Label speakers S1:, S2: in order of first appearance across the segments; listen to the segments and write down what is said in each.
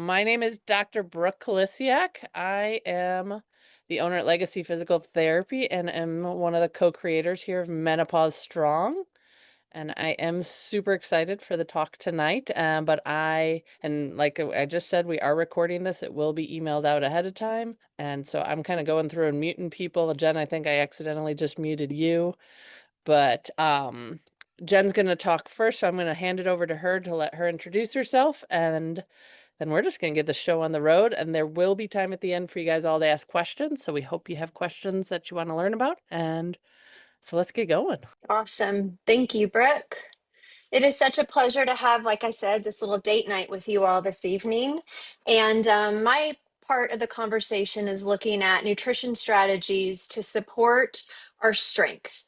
S1: My name is Dr. Brooke Kalisiak. I am the owner at Legacy Physical Therapy and am one of the co-creators here of Menopause Strong. And I am super excited for the talk tonight. And like I just said, we are recording this. It will be emailed out ahead of time. And so I'm kind of going through and muting people. Jen, I think I accidentally just muted you. But Jen's going to talk first, so I'm going to hand it over to her to let her introduce herself, and then we're just going to get the show on the road, and there will be time at the end for you guys all to ask questions, so we hope you have questions that you want to learn about, and so let's get going.
S2: Awesome. Thank you, Brooke. It is such a pleasure to have, like I said, this little date night with you all this evening. And my part of the conversation is looking at nutrition strategies to support our strength,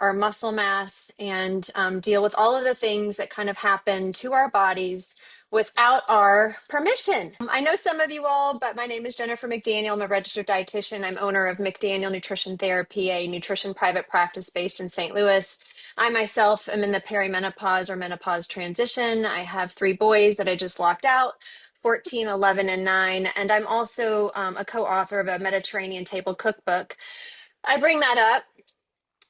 S2: our muscle mass, and deal with all of the things that kind of happen to our bodies without our permission. I know some of you all, but my name is Jennifer McDaniel. I'm a registered dietitian. I'm owner of McDaniel Nutrition Therapy, a nutrition private practice based in St. Louis. I myself am in the perimenopause or menopause transition. I have 3 boys that I just locked out, 14, 11, and 9. And I'm also a co-author of a Mediterranean table cookbook. I bring that up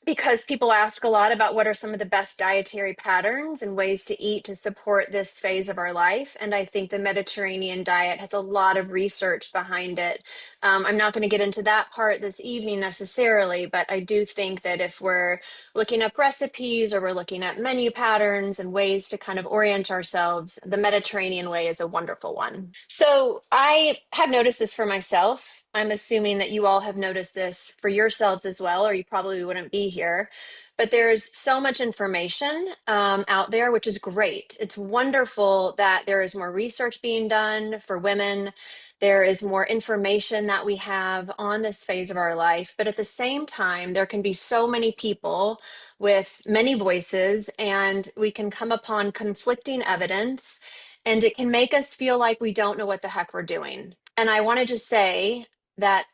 S2: because people ask a lot about what are some of the best dietary patterns and ways to eat to support this phase of our life. And I think the Mediterranean diet has a lot of research behind it. I'm not going to get into that part this evening necessarily, but I do think that if we're looking up recipes or we're looking at menu patterns and ways to kind of orient ourselves, the Mediterranean way is a wonderful one. So I have noticed this for myself. I'm assuming that you all have noticed this for yourselves as well, or you probably wouldn't be here. But there's so much information out there, which is great. It's wonderful that there is more research being done for women. There is more information that we have on this phase of our life. But at the same time, there can be so many people with many voices, and we can come upon conflicting evidence, and it can make us feel like we don't know what the heck we're doing. And I want to just say, that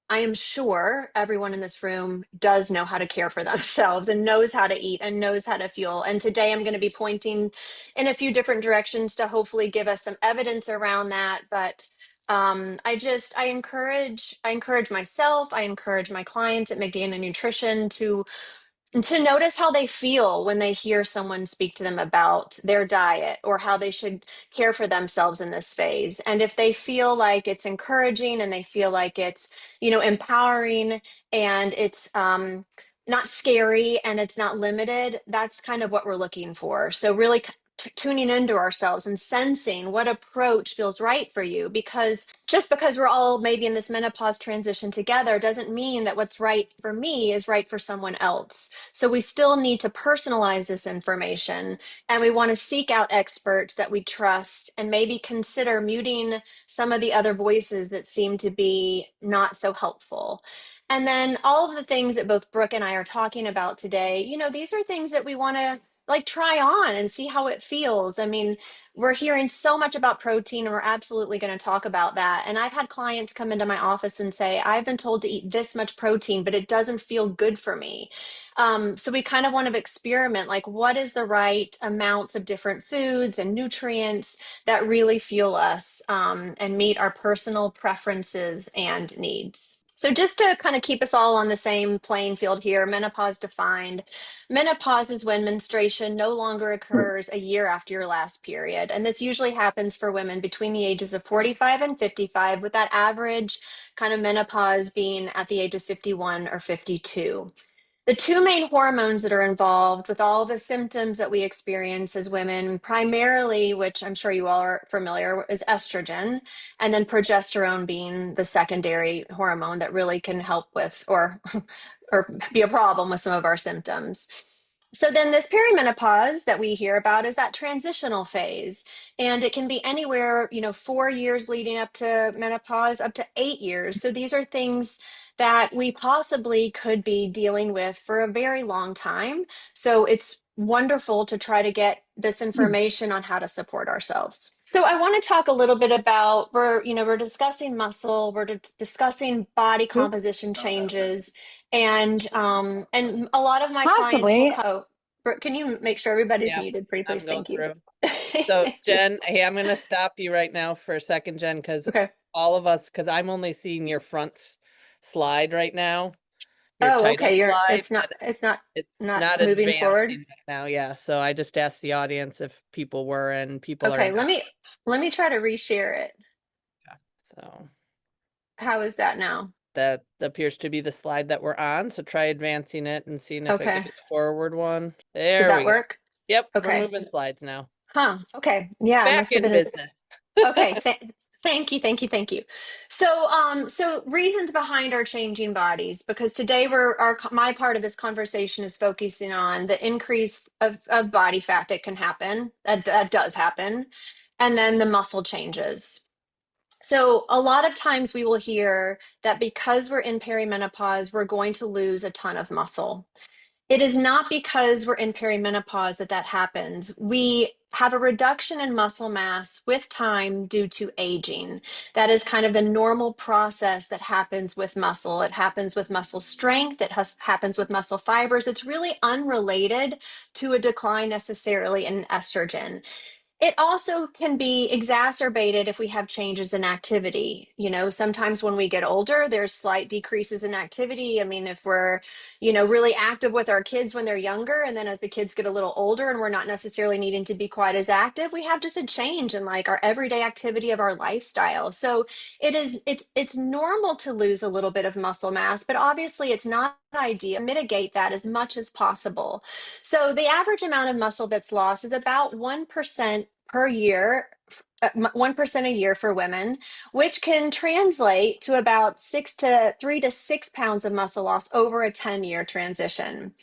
S2: I am sure everyone in this room does know how to care for themselves and knows how to eat and knows how to fuel. And today I'm going to be pointing in a few different directions to hopefully give us some evidence around that. But I encourage myself, I encourage my clients at McDaniel Nutrition to notice how they feel when they hear someone speak to them about their diet or how they should care for themselves in this phase. And if they feel like it's encouraging and they feel like it's, empowering and it's not scary and it's not limited, that's kind of what we're looking for. So really tuning into ourselves and sensing what approach feels right for you, because just because we're all maybe in this menopause transition together doesn't mean that what's right for me is right for someone else. So we still need to personalize this information, and we want to seek out experts that we trust and maybe consider muting some of the other voices that seem to be not so helpful. And then all of the things that both Brooke and I are talking about today, these are things that we want to like try on and see how it feels. I mean, we're hearing so much about protein, and we're absolutely going to talk about that. And I've had clients come into my office and say, I've been told to eat this much protein, but it doesn't feel good for me. So we kind of want to experiment, like what is the right amounts of different foods and nutrients that really fuel us and meet our personal preferences and needs. So just to kind of keep us all on the same playing field here, menopause defined. Menopause is when menstruation no longer occurs a year after your last period. And this usually happens for women between the ages of 45 and 55, with that average kind of menopause being at the age of 51 or 52. The 2 main hormones that are involved with all the symptoms that we experience as women, primarily, which I'm sure you all are familiar, is estrogen, and then progesterone being the secondary hormone that really can help with or be a problem with some of our symptoms. So then this perimenopause that we hear about is that transitional phase, and it can be anywhere, 4 years leading up to menopause, up to 8 years. So these are things that we possibly could be dealing with for a very long time. So it's wonderful to try to get this information on how to support ourselves. So I want to talk a little bit about, we're discussing muscle, we're discussing body composition changes, and a lot of my clients will
S3: Possibly.
S2: go. Brooke, can you make sure everybody's
S1: Yeah,
S2: muted? Pretty please.
S1: I'm going
S2: Thank you.
S1: through. So Jen, hey, I'm gonna stop you right now for a second, Jen, because
S2: Okay.
S1: all of us, because I'm only seeing your front slide right now, your
S2: Oh,
S1: title
S2: okay.
S1: slide,
S2: It's not,
S1: and
S2: it's not,
S1: it's
S2: not
S1: not
S2: moving forward.
S1: advancing right now. Yeah, so I just asked the audience if people were, and people are
S2: Okay.
S1: not.
S2: Let me try to reshare it.
S1: Yeah. So
S2: How is that now?
S1: that appears to be the slide that we're on. So try advancing it and seeing if it
S2: Okay.
S1: goes forward one.
S2: Did
S1: There
S2: that
S1: we go.
S2: work?
S1: Yep, we're
S2: Okay.
S1: moving slides now.
S2: Huh. Okay. Yeah, it
S1: Back
S2: must have
S1: in
S2: been
S1: business.
S2: okay. Thank you. Thank you. Thank you. So, so reasons behind our changing bodies, because today my part of this conversation is focusing on the increase of body fat that can happen, that does happen, and then the muscle changes. So, a lot of times we will hear that because we're in perimenopause, we're going to lose a ton of muscle. It is not because we're in perimenopause that that happens. We have a reduction in muscle mass with time due to aging. That is kind of the normal process that happens with muscle. It happens with muscle strength, happens with muscle fibers. It's really unrelated to a decline necessarily in estrogen. It also can be exacerbated if we have changes in activity. You know, sometimes when we get older, there's slight decreases in activity. I mean, if we're, really active with our kids when they're younger, and then as the kids get a little older and we're not necessarily needing to be quite as active, we have just a change in like our everyday activity of our lifestyle. So it's normal to lose a little bit of muscle mass, but obviously it's not ideal. Mitigate that as much as possible. So the average amount of muscle that's lost is about 1% per year, 1% a year for women, which can translate to about 3 to 6 pounds of muscle loss over a 10-year transition.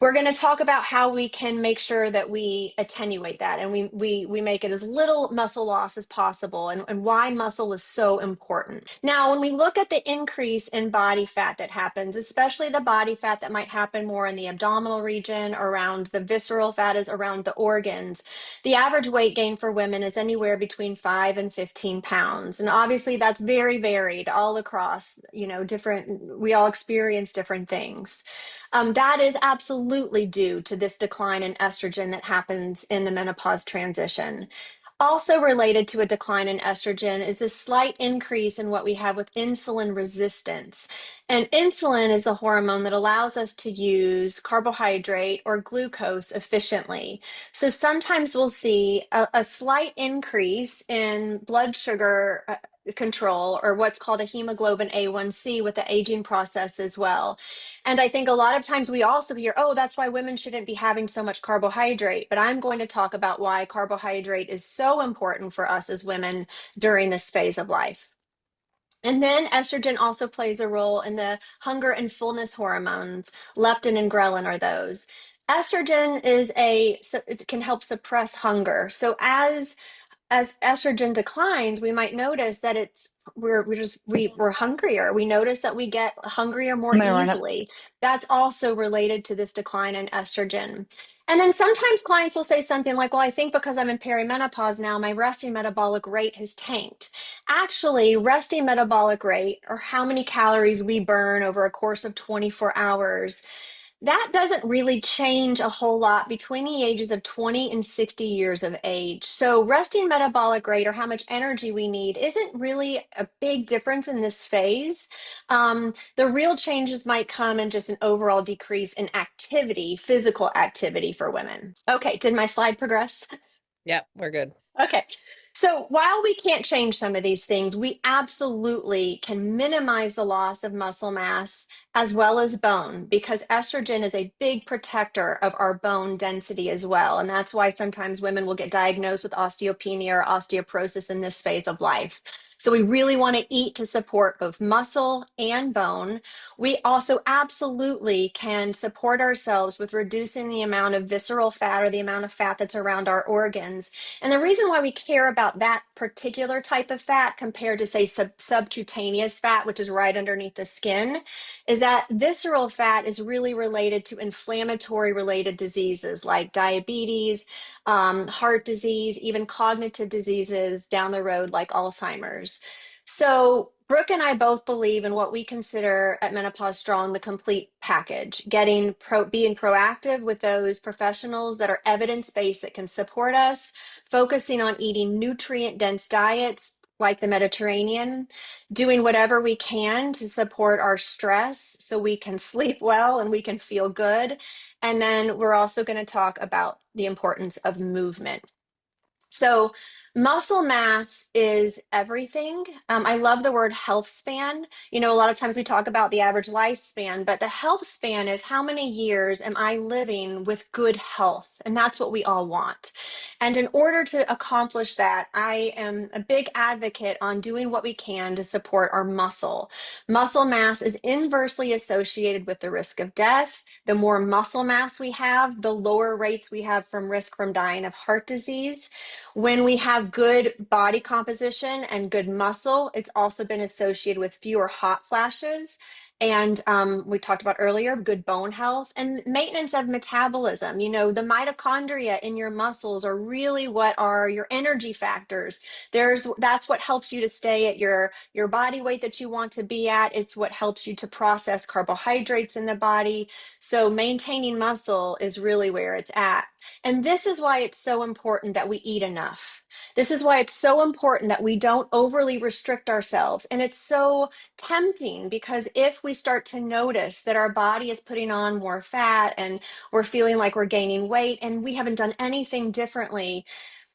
S2: We're going to talk about how we can make sure that we attenuate that and we make it as little muscle loss as possible, and why muscle is so important. Now, when we look at the increase in body fat that happens, especially the body fat that might happen more in the abdominal region, around the visceral fat is around the organs, the average weight gain for women is anywhere between 5 and 15 pounds. And obviously that's very varied all across, different, we all experience different things. That is absolutely due to this decline in estrogen that happens in the menopause transition. Also related to a decline in estrogen is this slight increase in what we have with insulin resistance. And insulin is the hormone that allows us to use carbohydrate or glucose efficiently. So sometimes we'll see a slight increase in blood sugar control, or what's called a hemoglobin A1C, with the aging process as well. And I think a lot of times we also hear, oh, that's why women shouldn't be having so much carbohydrate. But I'm going to talk about why carbohydrate is so important for us as women during this phase of life. And then estrogen also plays a role in the hunger and fullness hormones. Leptin and ghrelin are those. Estrogen it can help suppress hunger. So as estrogen declines, we might notice that we're hungrier. We notice that we get hungrier more
S3: Marijuana.
S2: easily. That's also related to this decline in estrogen. And then sometimes clients will say something like, well, I think because I'm in perimenopause now, my resting metabolic rate has tanked. Actually, resting metabolic rate, or how many calories we burn over a course of 24 hours, that doesn't really change a whole lot between the ages of 20 and 60 years of age. So, resting metabolic rate, or how much energy we need, isn't really a big difference in this phase. The real changes might come in just an overall decrease in activity, physical activity for women. Okay, did my slide progress?
S1: Yep, we're good.
S2: Okay. So while we can't change some of these things, we absolutely can minimize the loss of muscle mass as well as bone, because estrogen is a big protector of our bone density as well. And that's why sometimes women will get diagnosed with osteopenia or osteoporosis in this phase of life. So we really want to eat to support both muscle and bone. We also absolutely can support ourselves with reducing the amount of visceral fat, or the amount of fat that's around our organs. And the reason why we care about that particular type of fat compared to, say, subcutaneous fat, which is right underneath the skin, is that visceral fat is really related to inflammatory related diseases like diabetes, heart disease, even cognitive diseases down the road like Alzheimer's. So, Brooke and I both believe in what we consider at Menopause Strong the complete package, being proactive with those professionals that are evidence-based that can support us, focusing on eating nutrient-dense diets like the Mediterranean, doing whatever we can to support our stress so we can sleep well and we can feel good. And then we're also going to talk about the importance of movement. So, muscle mass is everything. I love the word health span. You know, a lot of times we talk about the average lifespan, but the health span is how many years am I living with good health? And that's what we all want. And in order to accomplish that, I am a big advocate on doing what we can to support our muscle. Muscle mass is inversely associated with the risk of death. The more muscle mass we have, the lower rates we have from risk from dying of heart disease. When we have good body composition and good muscle, it's also been associated with fewer hot flashes. And we talked about earlier, good bone health and maintenance of metabolism. You know, the mitochondria in your muscles are really what are your energy factors. That's what helps you to stay at your body weight that you want to be at. It's what helps you to process carbohydrates in the body. So maintaining muscle is really where it's at. And this is why it's so important that we eat enough. This is why it's so important that we don't overly restrict ourselves. And it's so tempting because if we start to notice that our body is putting on more fat and we're feeling like we're gaining weight and we haven't done anything differently,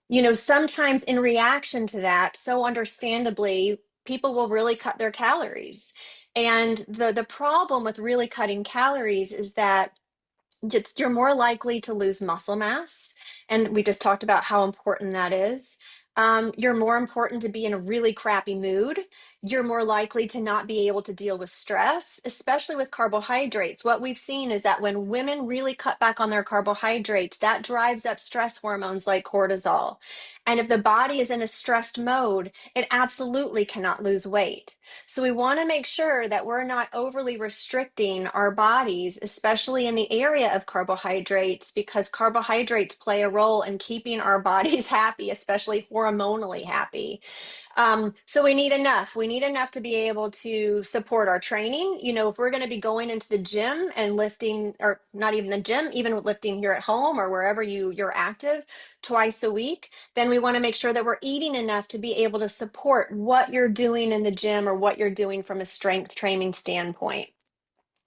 S2: you know, sometimes in reaction to that, so understandably, people will really cut their calories. And the problem with really cutting calories is that you're more likely to lose muscle mass. And we just talked about how important that is. You're more important to be in a really crappy mood. You're more likely to not be able to deal with stress, especially with carbohydrates. What we've seen is that when women really cut back on their carbohydrates, that drives up stress hormones like cortisol. And if the body is in a stressed mode, it absolutely cannot lose weight. So we want to make sure that we're not overly restricting our bodies, especially in the area of carbohydrates, because carbohydrates play a role in keeping our bodies happy, especially hormonally happy. So we need enough. We need enough to be able to support our training. You know, if we're going to be going into the gym and lifting, or not even the gym, even lifting here at home or wherever you're active twice a week, then we want to make sure that we're eating enough to be able to support what you're doing in the gym or what you're doing from a strength training standpoint.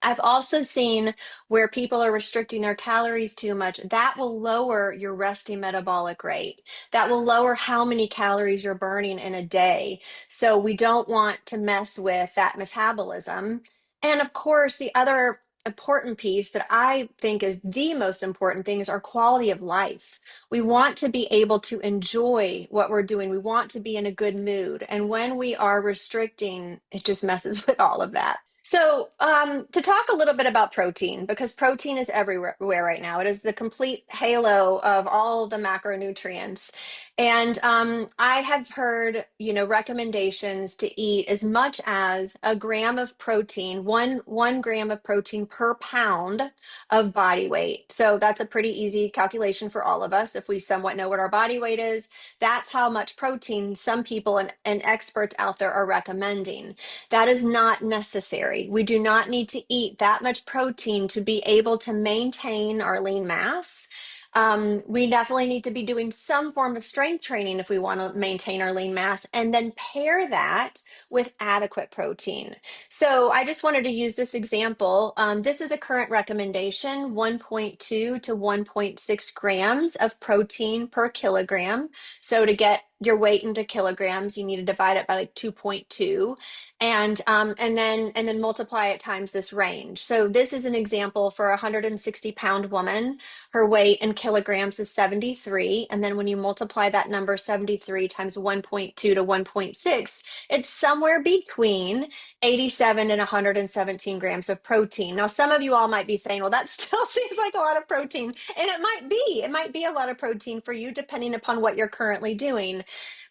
S2: I've also seen where people are restricting their calories too much. That will lower your resting metabolic rate. That will lower how many calories you're burning in a day. So we don't want to mess with that metabolism. And of course, the other important piece that I think is the most important thing is our quality of life. We want to be able to enjoy what we're doing. We want to be in a good mood. And when we are restricting, it just messes with all of that. So, to talk a little bit about protein, because protein is everywhere right now. It is the complete halo of all the macronutrients. And I have heard, you know, recommendations to eat as much as a gram of protein, one gram of protein per pound of body weight. So that's a pretty easy calculation for all of us. If we somewhat know what our body weight is, that's how much protein some people and experts out there are recommending. That is not necessary. We do not need to eat that much protein to be able to maintain our lean mass. We definitely need to be doing some form of strength training if we want to maintain our lean mass, and then pair that with adequate protein. So I just wanted to use this example. This is a current recommendation, 1.2 to 1.6 grams of protein per kilogram. So to get your weight into kilograms, you need to divide it by like 2.2 and then multiply it times this range. So this is an example for a 160-pound woman. Her weight in kilograms is 73. And then when you multiply that number 73 times 1.2 to 1.6, it's somewhere between 87 and 117 grams of protein. Now, some of you all might be saying, well, that still seems like a lot of protein. And it might be. It might be a lot of protein for you, depending upon what you're currently doing.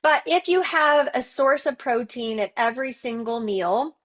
S2: But if you have a source of protein at every single meal,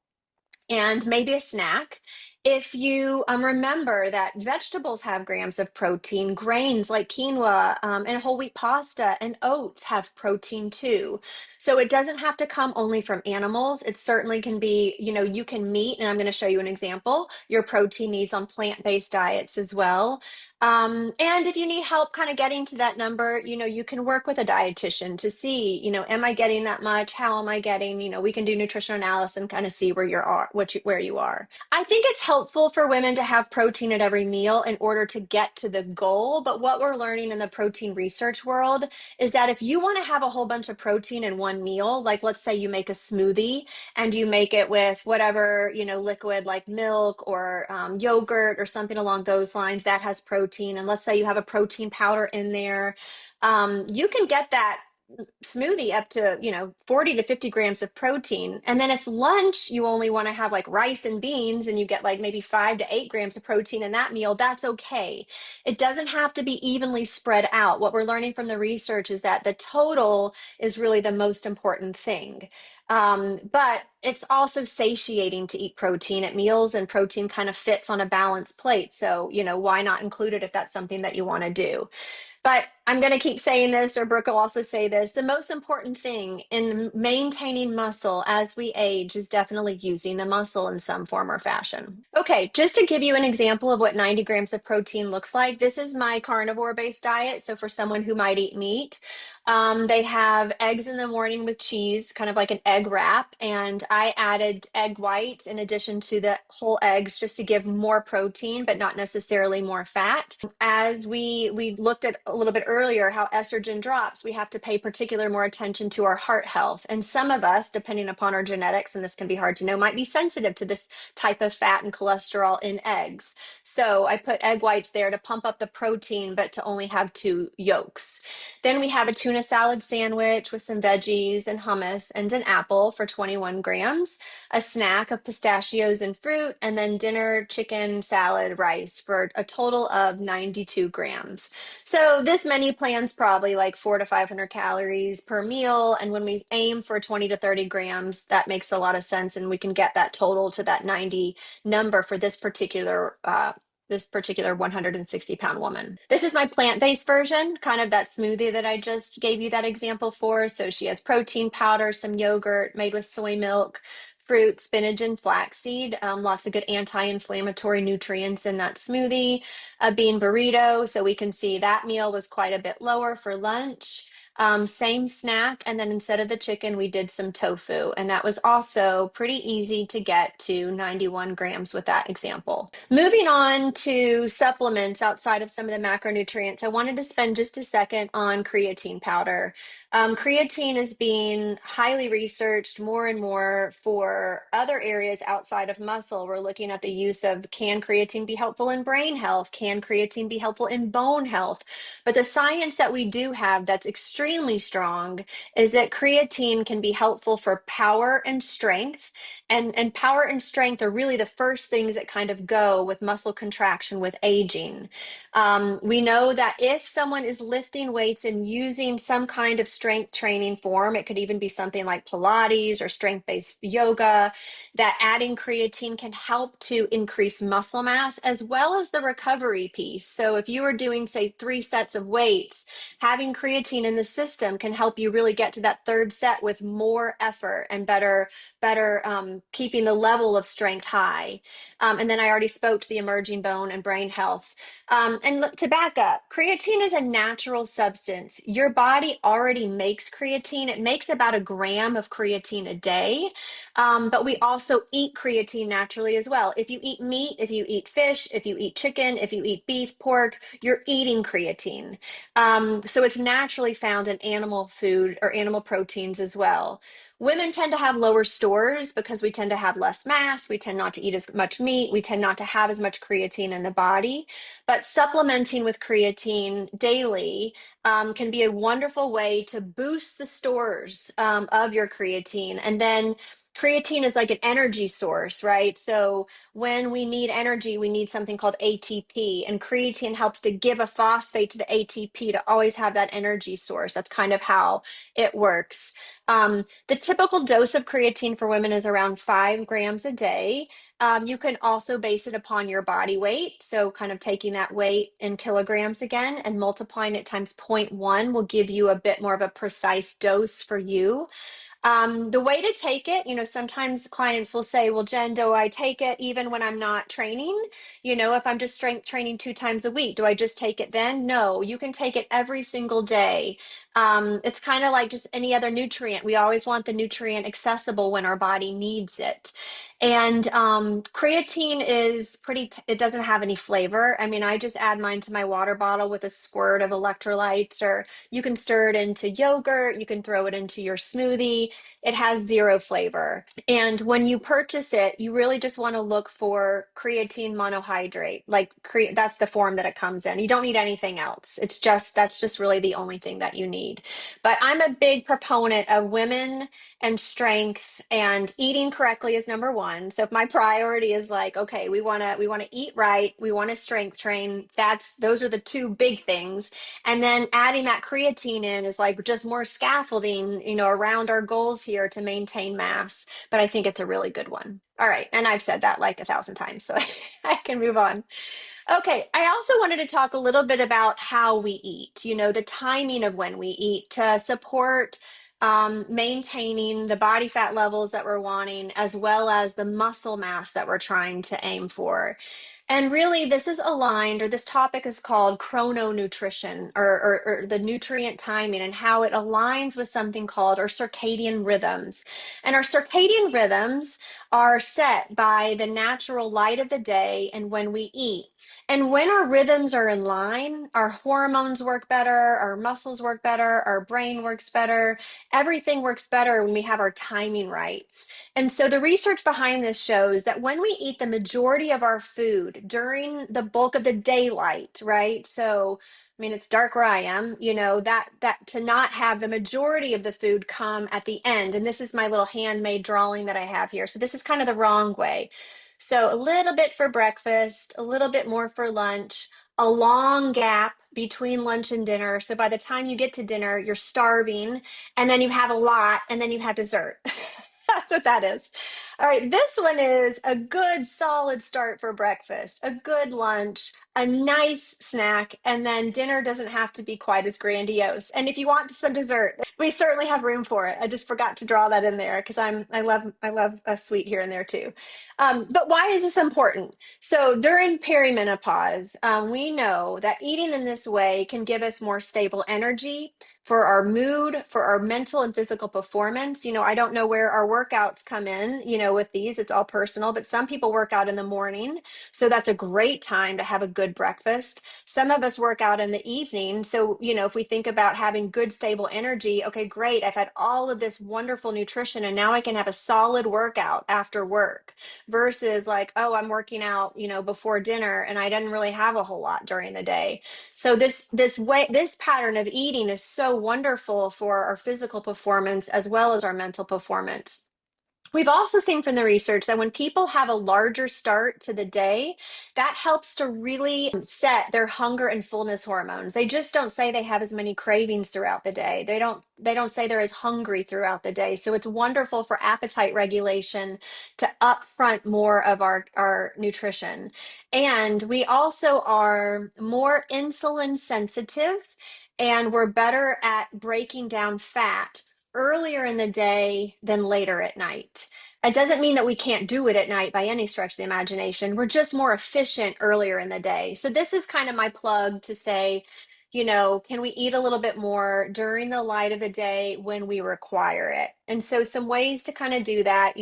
S2: and maybe a snack, If you remember that vegetables have grams of protein, grains like quinoa and whole wheat pasta and oats have protein too. So it doesn't have to come only from animals. It certainly can be, you can meet, and I'm going to show you an example, your protein needs on plant-based diets as well. And if you need help kind of getting to that number, you can work with a dietitian to see, am I getting that much? How am I getting? We can do nutrition analysis and kind of see where you are, where you are. I think it's helpful for women to have protein at every meal in order to get to the goal. But what we're learning in the protein research world is that if you want to have a whole bunch of protein in one meal, like let's say you make a smoothie and you make it with whatever, liquid like milk or yogurt or something along those lines that has protein. And let's say you have a protein powder in there, you can get that smoothie up to 40 to 50 grams of protein. And then if lunch you only want to have like rice and beans and you get like maybe 5 to 8 grams of protein in that meal, that's okay. It doesn't have to be evenly spread out. What we're learning from the research is that the total is really the most important thing. But it's also satiating to eat protein at meals, and protein kind of fits on a balanced plate. So, why not include it if that's something that you want to do? But I'm going to keep saying this, or Brooke will also say this. The most important thing in maintaining muscle as we age is definitely using the muscle in some form or fashion. Okay, just to give you an example of what 90 grams of protein looks like, this is my carnivore based diet. So for someone who might eat meat, they have eggs in the morning with cheese, kind of like an egg wrap. And I added egg whites in addition to the whole eggs just to give more protein, but not necessarily more fat. As we looked at a little bit earlier, how estrogen drops, we have to pay particular more attention to our heart health. And some of us, depending upon our genetics, and this can be hard to know, might be sensitive to this type of fat and cholesterol in eggs. So I put egg whites there to pump up the protein, but to only have two yolks. Then we have a tuna salad sandwich with some veggies and hummus and an apple for 21 grams, a snack of pistachios and fruit, and then dinner chicken salad rice for a total of 92 grams. So this menu plan's probably like 400 to 500 calories per meal. And when we aim for 20 to 30 grams, that makes a lot of sense. And we can get that total to that 90 number for this particular 160-pound woman. This is my plant-based version, kind of that smoothie that I just gave you that example for. So she has protein powder, some yogurt made with soy milk, fruit, spinach, and flaxseed. Lots of good anti-inflammatory nutrients in that smoothie. A bean burrito, so we can see that meal was quite a bit lower for lunch. Same snack, and then instead of the chicken, we did some tofu, and that was also pretty easy to get to 91 grams with that example. Moving on to supplements outside of some of the macronutrients, I wanted to spend just a second on creatine powder. Creatine is being highly researched more and more for other areas outside of muscle. We're looking at the use of, can creatine be helpful in brain health? Can creatine be helpful in bone health? But the science that we do have that's extremely strong is that creatine can be helpful for power and strength. And power and strength are really the first things that kind of go with muscle contraction with aging. We know that if someone is lifting weights and using some kind of strength training form, it could even be something like Pilates or strength-based yoga, that adding creatine can help to increase muscle mass as well as the recovery piece. So if you are doing, say, 3 sets of weights, having creatine in the system can help you really get to that third set with more effort and better keeping the level of strength high. And then I already spoke to the emerging bone and brain health. And look, to back up, creatine is a natural substance. Your body already makes creatine. It makes about 1 gram of creatine a day. But we also eat creatine naturally as well. If you eat meat, if you eat fish, if you eat chicken, if you eat beef, pork, you're eating creatine. So it's naturally found in animal food or animal proteins as well. Women tend to have lower stores because we tend to have less mass. We tend not to eat as much meat. We tend not to have as much creatine in the body. But supplementing with creatine daily can be a wonderful way to boost the stores of your creatine. And then creatine is like an energy source, right? So when we need energy, we need something called ATP, and creatine helps to give a phosphate to the ATP to always have that energy source. That's kind of how it works. The typical dose of creatine for women is around 5 grams a day. You can also base it upon your body weight. So, kind of taking that weight in kilograms again and multiplying it times zero point 0.1 will give you a bit more of a precise dose for you. The way to take it, sometimes clients will say, well, Jen, do I take it even when I'm not training? If I'm just strength training 2 times a week, do I just take it then? No, you can take it every single day. It's kind of like just any other nutrient. We always want the nutrient accessible when our body needs it. And creatine is it doesn't have any flavor. I mean, I just add mine to my water bottle with a squirt of electrolytes, or you can stir it into yogurt, you can throw it into your smoothie. It has zero flavor. And when you purchase it, you really just want to look for creatine monohydrate. That's the form that it comes in. You don't need anything else. That's just really the only thing that you need. But I'm a big proponent of women and strength, and eating correctly is number one. So if my priority is like, okay, we want to eat right, we want to strength train, those are the two big things. And then adding that creatine in is like just more scaffolding, around our goals here to maintain mass. But I think it's a really good one. All right. And I've said that like 1,000 times, so I can move on. Okay. I also wanted to talk a little bit about how we eat, the timing of when we eat to support maintaining the body fat levels that we're wanting, as well as the muscle mass that we're trying to aim for. And really, this is aligned, or this topic is called chrononutrition, or the nutrient timing, and how it aligns with something called our circadian rhythms. And our circadian rhythms are set by the natural light of the day and when we eat. And when our rhythms are in line, our hormones work better, our muscles work better, our brain works better, everything works better when we have our timing right. And so the research behind this shows that when we eat the majority of our food during the bulk of the daylight, right? So, I mean, it's dark where I am, that to not have the majority of the food come at the end. And this is my little handmade drawing that I have here. So this is kind of the wrong way. So a little bit for breakfast, a little bit more for lunch, a long gap between lunch and dinner. So by the time you get to dinner, you're starving, and then you have a lot, and then you have dessert. That's what that is. All right, this one is a good solid start for breakfast, a good lunch, a nice snack, and then dinner doesn't have to be quite as grandiose. And if you want some dessert, we certainly have room for it. I just forgot to draw that in there because I love a sweet here and there too. But why is this important? So during perimenopause, we know that eating in this way can give us more stable energy for our mood, for our mental and physical performance. I don't know where our workouts come in, with these, it's all personal, but some people work out in the morning. So that's a great time to have a good breakfast. Some of us work out in the evening. So, if we think about having good, stable energy, okay, great. I've had all of this wonderful nutrition, and now I can have a solid workout after work versus like, oh, I'm working out, before dinner and I didn't really have a whole lot during the day. So this pattern of eating is so wonderful for our physical performance as well as our mental performance. We've also seen from the research that when people have a larger start to the day, that helps to really set their hunger and fullness hormones. They just don't say they have as many cravings throughout the day. They don't say they're as hungry throughout the day. So it's wonderful for appetite regulation to upfront more of our nutrition. And we also are more insulin sensitive, and we're better at breaking down fat earlier in the day than later at night. It doesn't mean that we can't do it at night by any stretch of the imagination. We're just more efficient earlier in the day. So this is kind of my plug to say, can we eat a little bit more during the light of the day when we require it? And so some ways to kind of do that,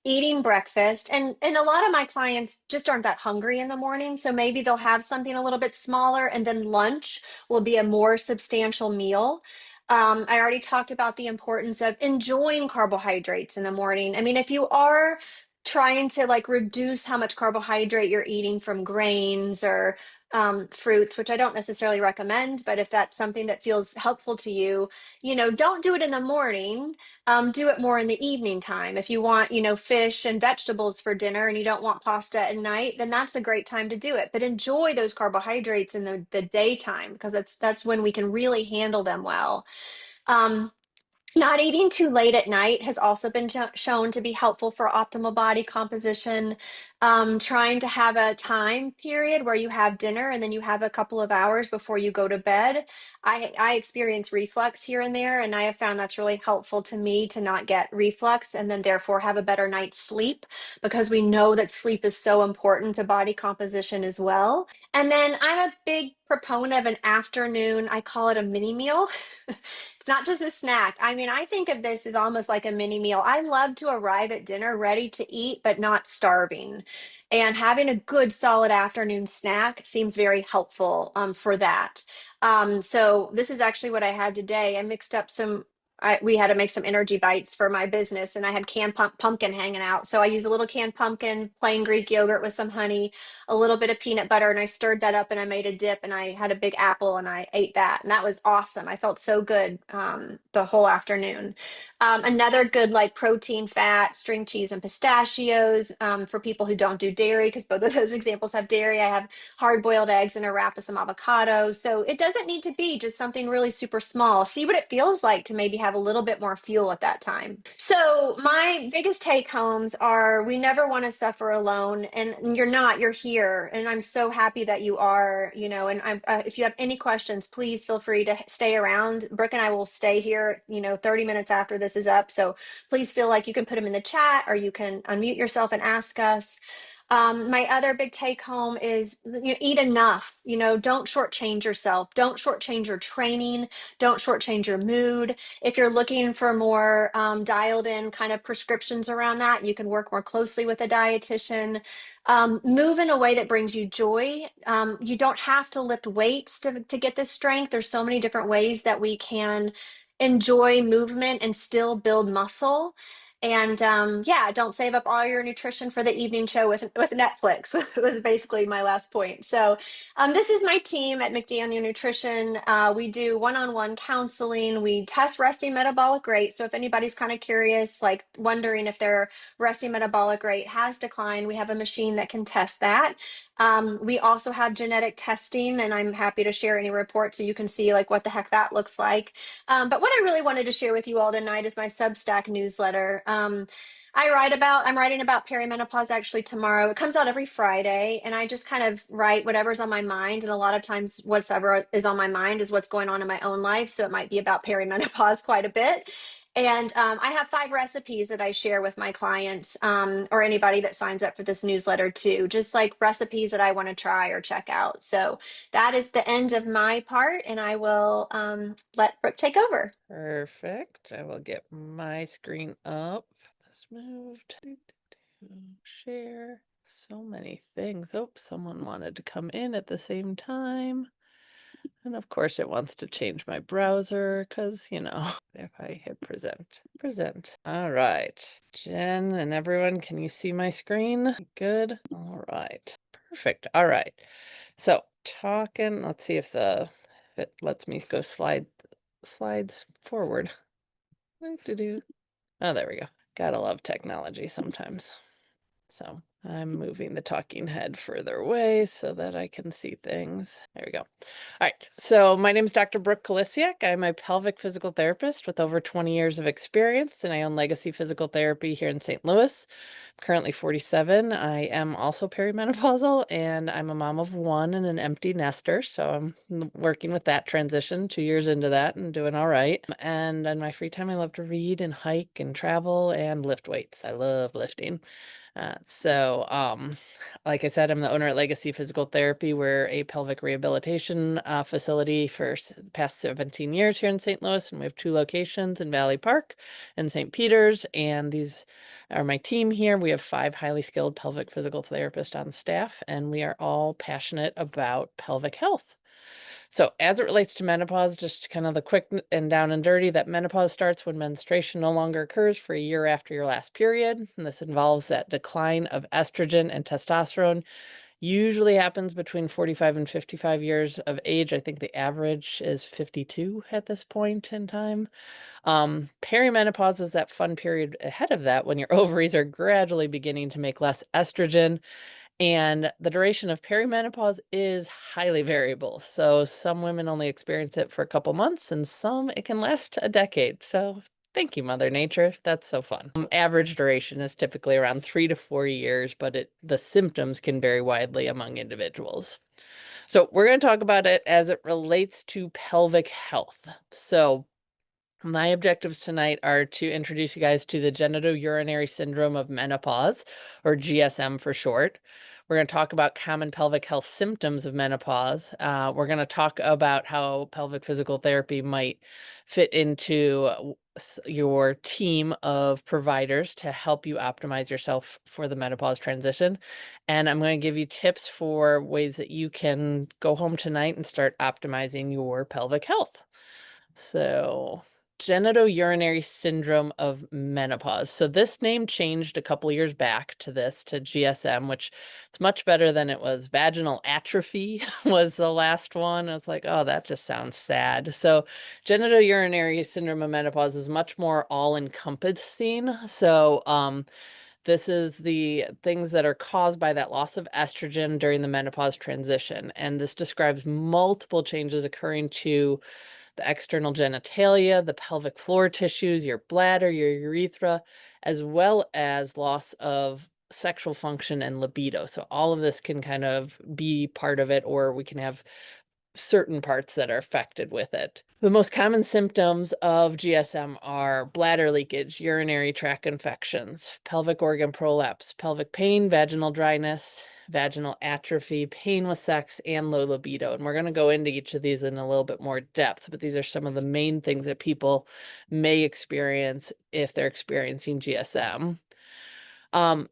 S2: eating breakfast. And a lot of my clients just aren't that hungry in the morning. So maybe they'll have something a little bit smaller, and then lunch will be a more substantial meal. I already talked about the importance of enjoying carbohydrates in the morning. I mean, if you are trying to like reduce how much carbohydrate you're eating from grains or fruits, which I don't necessarily recommend, but if that's something that feels helpful to you, don't do it in the morning. Do it more in the evening time. If you want, fish and vegetables for dinner and you don't want pasta at night, then that's a great time to do it. But enjoy those carbohydrates in the daytime because that's when we can really handle them well. Um, Not eating too late at night has also been shown to be helpful for optimal body composition. Trying to have a time period where you have dinner and then you have a couple of hours before you go to bed. I experience reflux here and there, and I have found that's really helpful to me to not get reflux and then therefore have a better night's sleep because we know that sleep is so important to body composition as well. And then I'm a big proponent of an afternoon, I call it a mini meal. It's not just a snack. I mean, I think of this as almost like a mini meal. I love to arrive at dinner ready to eat, but not starving. And having a good solid afternoon snack seems very helpful for that. So this is actually what I had today. I mixed up we had to make some energy bites for my business, and I had canned pumpkin hanging out. So I used a little canned pumpkin, plain Greek yogurt with some honey, a little bit of peanut butter, and I stirred that up and I made a dip and I had a big apple and I ate that. And that was awesome. I felt so good the whole afternoon. Another good like protein, fat, string cheese, and pistachios for people who don't do dairy, because both of those examples have dairy. I have hard boiled eggs and a wrap of some avocado. So it doesn't need to be just something really super small. See what it feels like to maybe have a little bit more fuel at that time. So my biggest take homes are we never want to suffer alone, and you're not, you're here. And I'm so happy that you are, and if you have any questions, please feel free to stay around. Brooke and I will stay here, 30 minutes after this is up. So please feel like you can put them in the chat or you can unmute yourself and ask us. My other big take home is eat enough. Don't shortchange yourself. Don't shortchange your training. Don't shortchange your mood. If you're looking for more dialed in kind of prescriptions around that, you can work more closely with a dietitian. Move in a way that brings you joy. You don't have to lift weights to get this strength. There's so many different ways that we can enjoy movement and still build muscle. And yeah, don't save up all your nutrition for the evening show with Netflix was basically my last point. So this is my team at McDaniel Nutrition. We do one-on-one counseling. We test resting metabolic rate. So if anybody's kind of curious, like wondering if their resting metabolic rate has declined, we have a machine that can test that. We also have genetic testing, and I'm happy to share any reports so you can see like what the heck that looks like. But what I really wanted to share with you all tonight is my Substack newsletter. I'm writing about perimenopause actually tomorrow. It comes out every Friday, and I just kind of write whatever's on my mind. And a lot of times, whatever is on my mind is what's going on in my own life. So it might be about perimenopause quite a bit. And I have 5 recipes that I share with my clients or anybody that signs up for this newsletter too, just like recipes that I want to try or check out. So that is the end of my part, and I will let Brooke take over.
S1: Perfect. I will get my screen up. This moved. Share. So many things. Oh, someone wanted to come in at the same time. And of course it wants to change my browser because, if I hit present. All right. Jen and everyone, can you see my screen? Good. All right. Perfect. All right. So talking, let's see if it lets me go slides forward. Oh, there we go. Gotta love technology sometimes. So I'm moving the talking head further away so that I can see things. There we go. All right. So my name is Dr. Brooke Kalisiak. I'm a pelvic physical therapist with over 20 years of experience, and I own Legacy Physical Therapy here in St. Louis. I'm currently 47. I am also perimenopausal, and I'm a mom of 1 and an empty nester. So I'm working with that transition, 2 years into that and doing all right. And in my free time, I love to read and hike and travel and lift weights. I love lifting. Like I said, I'm the owner at Legacy Physical Therapy. We're a pelvic rehabilitation facility for the past 17 years here in St. Louis, and we have 2 locations in Valley Park and St. Peters, and these are my team here. We have 5 highly skilled pelvic physical therapists on staff, and we are all passionate about pelvic health. So as it relates to menopause, just kind of the quick and down and dirty, that menopause starts when menstruation no longer occurs for a year after your last period. And this involves that decline of estrogen and testosterone. Usually happens between 45 and 55 years of age. I think the average is 52 at this point in time. Perimenopause is that fun period ahead of that when your ovaries are gradually beginning to make less estrogen. And the duration of perimenopause is highly variable. So some women only experience it for a couple months, and some it can last a decade. So thank you, Mother Nature. That's so fun. Average duration is typically around 3 to 4 years, but the symptoms can vary widely among individuals. So we're going to talk about it as it relates to pelvic health. So my objectives tonight are to introduce you guys to the genitourinary syndrome of menopause, or GSM for short. We're going to talk about common pelvic health symptoms of menopause. We're going to talk about how pelvic physical therapy might fit into your team of providers to help you optimize yourself for the menopause transition. And I'm going to give you tips for ways that you can go home tonight and start optimizing your pelvic health. So, genitourinary syndrome of menopause. So this name changed a couple years back to GSM, which it's much better than it was. Vaginal atrophy was the last one. I was like, oh, that just sounds sad. So genitourinary syndrome of menopause is much more all-encompassing. So this is the things that are caused by that loss of estrogen during the menopause transition. And this describes multiple changes occurring to the external genitalia, the pelvic floor tissues, your bladder, your urethra, as well as loss of sexual function and libido. So all of this can kind of be part of it, or we can have certain parts that are affected with it. The most common symptoms of GSM are bladder leakage, urinary tract infections, pelvic organ prolapse, pelvic pain, vaginal dryness, vaginal atrophy, pain with sex, and low libido. And we're going to go into each of these in a little bit more depth, but these are some of the main things that people may experience if they're experiencing GSM.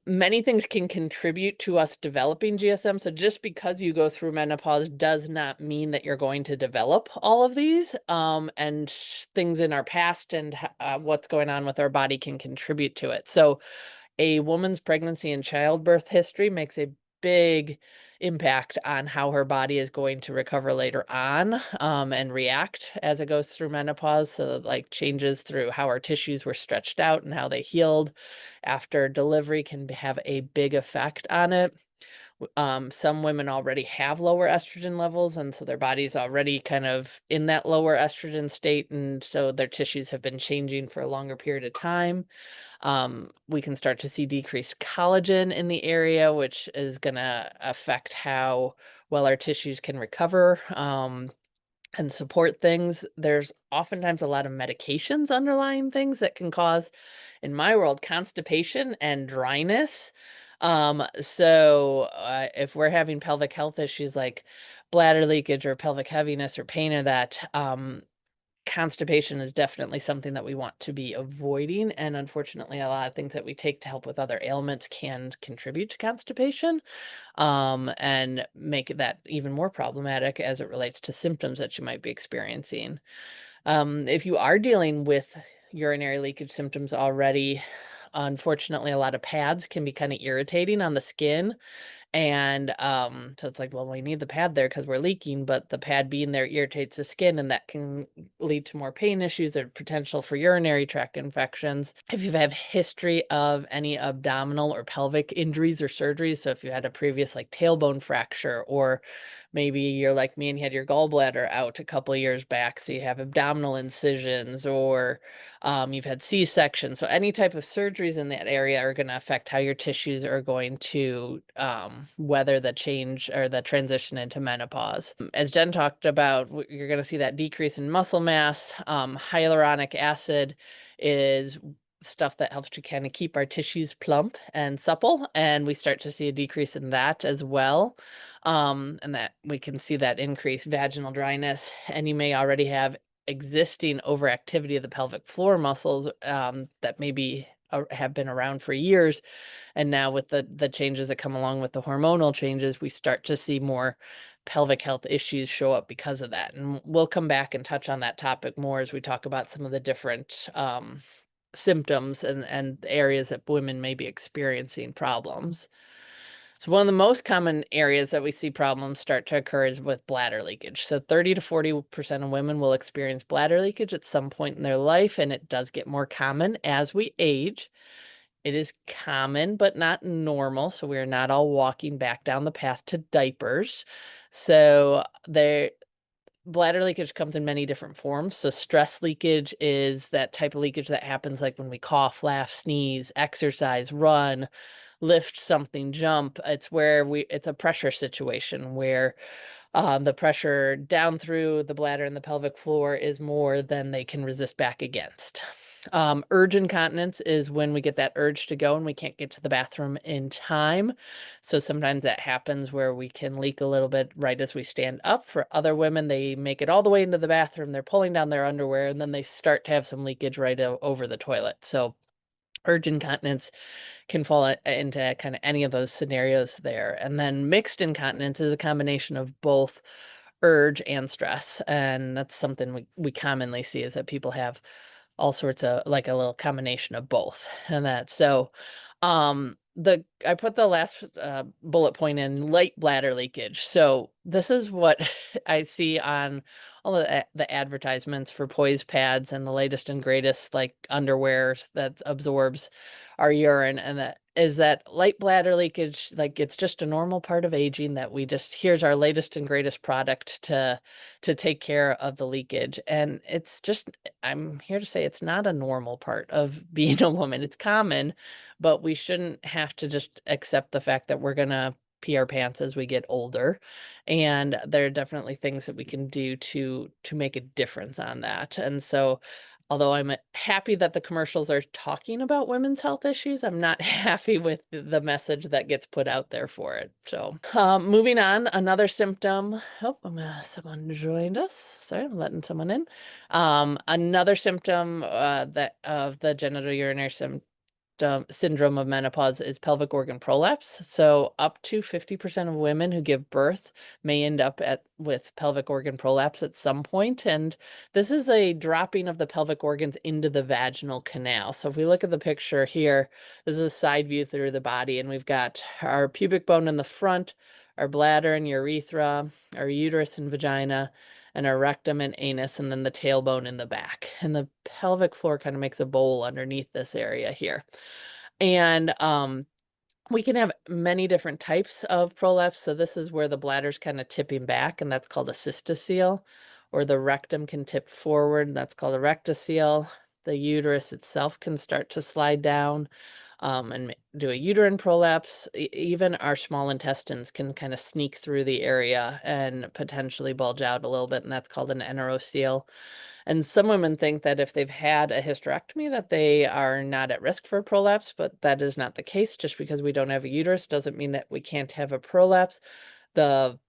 S1: Many things can contribute to us developing GSM. So just because you go through menopause does not mean that you're going to develop all of these. And things in our past and what's going on with our body can contribute to it. So a woman's pregnancy and childbirth history makes a big impact on how her body is going to recover later on, and react as it goes through menopause. So like changes through how our tissues were stretched out and how they healed after delivery can have a big effect on it. Some women already have lower estrogen levels, and so their body's already kind of in that lower estrogen state, and so their tissues have been changing for a longer period of time. We can start to see decreased collagen in the area, which is going to affect how well our tissues can recover and support things. There's oftentimes a lot of medications underlying things that can cause, in my world, constipation and dryness. If we're having pelvic health issues like bladder leakage or pelvic heaviness or pain or that, constipation is definitely something that we want to be avoiding. And unfortunately, a lot of things that we take to help with other ailments can contribute to constipation, and make that even more problematic as it relates to symptoms that you might be experiencing. If you are dealing with urinary leakage symptoms already, unfortunately, a lot of pads can be kind of irritating on the skin. And so it's like, well, we need the pad there because we're leaking, but the pad being there irritates the skin, and that can lead to more pain issues or potential for urinary tract infections. If you have history of any abdominal or pelvic injuries or surgeries, so if you had a previous like tailbone fracture, or maybe you're like me and you had your gallbladder out a couple of years back, so you have abdominal incisions, or you've had C-section. So any type of surgeries in that area are going to affect how your tissues are going to weather the change or the transition into menopause. As Jen talked about, you're going to see that decrease in muscle mass. Hyaluronic acid is stuff that helps to kind of keep our tissues plump and supple, and we start to see a decrease in that as well. And that we can see that increased vaginal dryness, and you may already have existing overactivity of the pelvic floor muscles that may be have been around for years. And now with the changes that come along with the hormonal changes, we start to see more pelvic health issues show up because of that. And we'll come back and touch on that topic more as we talk about some of the different symptoms and areas that women may be experiencing problems. So one of the most common areas that we see problems start to occur is with bladder leakage. So 30 to 40% of women will experience bladder leakage at some point in their life, and it does get more common as we age. It is common, but not normal. So we're not all walking back down the path to diapers. So bladder leakage comes in many different forms. So stress leakage is that type of leakage that happens like when we cough, laugh, sneeze, exercise, run, lift something, jump. It's a pressure situation where the pressure down through the bladder and the pelvic floor is more than they can resist back against. Urge incontinence is when we get that urge to go and we can't get to the bathroom in time. So sometimes that happens where we can leak a little bit right as we stand up. For other women, they make it all the way into the bathroom, they're pulling down their underwear, and then they start to have some leakage right over the toilet. So urge incontinence can fall into kind of any of those scenarios there. And then mixed incontinence is a combination of both urge and stress. And that's something we commonly see, is that people have all sorts of, like, a little combination of both. And that, so I put the last bullet point in, light bladder leakage. So this is what I see on all of the advertisements for poise pads and the latest and greatest, like, underwear that absorbs our urine. And that is that light bladder leakage, like, it's just a normal part of aging, that here's our latest and greatest product to take care of the leakage. And it's just, I'm here to say, it's not a normal part of being a woman. It's common, but we shouldn't have to just accept the fact that we're gonna pee our pants as we get older. And there are definitely things that we can do to make a difference on that. And so although I'm happy that the commercials are talking about women's health issues, I'm not happy with the message that gets put out there for it. So moving on, another symptom. Oh, someone joined us. Sorry, I'm letting someone in. Another symptom that of the genital urinary syndrome of menopause is pelvic organ prolapse. So up to 50% of women who give birth may end up with pelvic organ prolapse at some point. And this is a dropping of the pelvic organs into the vaginal canal. So if we look at the picture here, this is a side view through the body, and we've got our pubic bone in the front, our bladder and urethra, our uterus and vagina, and our rectum and anus, and then the tailbone in the back. And the pelvic floor kind of makes a bowl underneath this area here. And we can have many different types of prolapse. So this is where the bladder's kind of tipping back, and that's called a cystocele, or the rectum can tip forward, and that's called a rectocele. The uterus itself can start to slide down and do a uterine prolapse. Even our small intestines can kind of sneak through the area and potentially bulge out a little bit, and that's called an enterocele. And some women think that if they've had a hysterectomy that they are not at risk for a prolapse, but that is not the case. Just because we don't have a uterus doesn't mean that we can't have a prolapse. The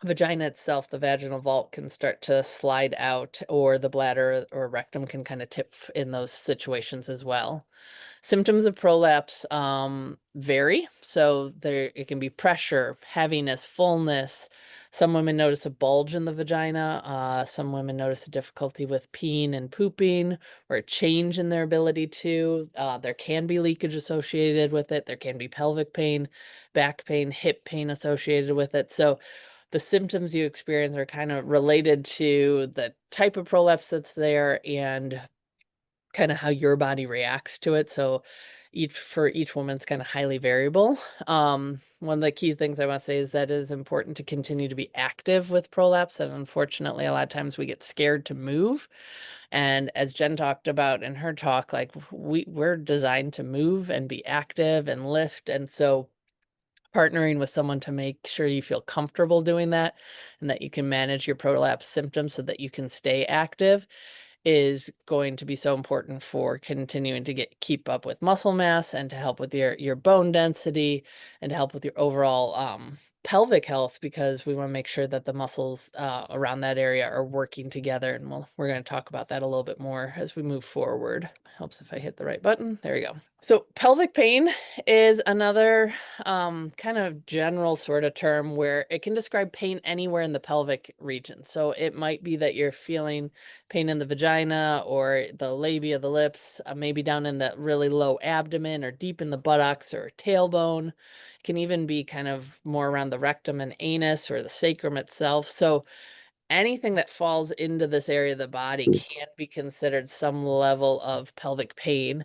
S1: vagina itself, the vaginal vault, can start to slide out, or the bladder or rectum can kind of tip in those situations as well. Symptoms of prolapse vary. So it can be pressure, heaviness, fullness. Some women notice a bulge in the vagina. Some women notice a difficulty with peeing and pooping, or a change in their ability to. There can be leakage associated with it. There can be pelvic pain, back pain, hip pain associated with it. So the symptoms you experience are kind of related to the type of prolapse that's there and kind of how your body reacts to it. So for each woman, it's kind of highly variable. One of the key things I want to say is that it is important to continue to be active with prolapse. And unfortunately, a lot of times we get scared to move. And as Jen talked about in her talk, like, we're designed to move and be active and lift. And so partnering with someone to make sure you feel comfortable doing that and that you can manage your prolapse symptoms so that you can stay active is going to be so important for continuing to keep up with muscle mass, and to help with your bone density, and to help with your overall pelvic health because we want to make sure that the muscles around that area are working together. And we're going to talk about that a little bit more as we move forward. Helps if I hit the right button. There we go. So pelvic pain is another kind of general sort of term where it can describe pain anywhere in the pelvic region. So it might be that you're feeling pain in the vagina or the labia, the lips, maybe down in the really low abdomen or deep in the buttocks or tailbone. It can even be kind of more around the rectum and anus or the sacrum itself. So anything that falls into this area of the body can be considered some level of pelvic pain.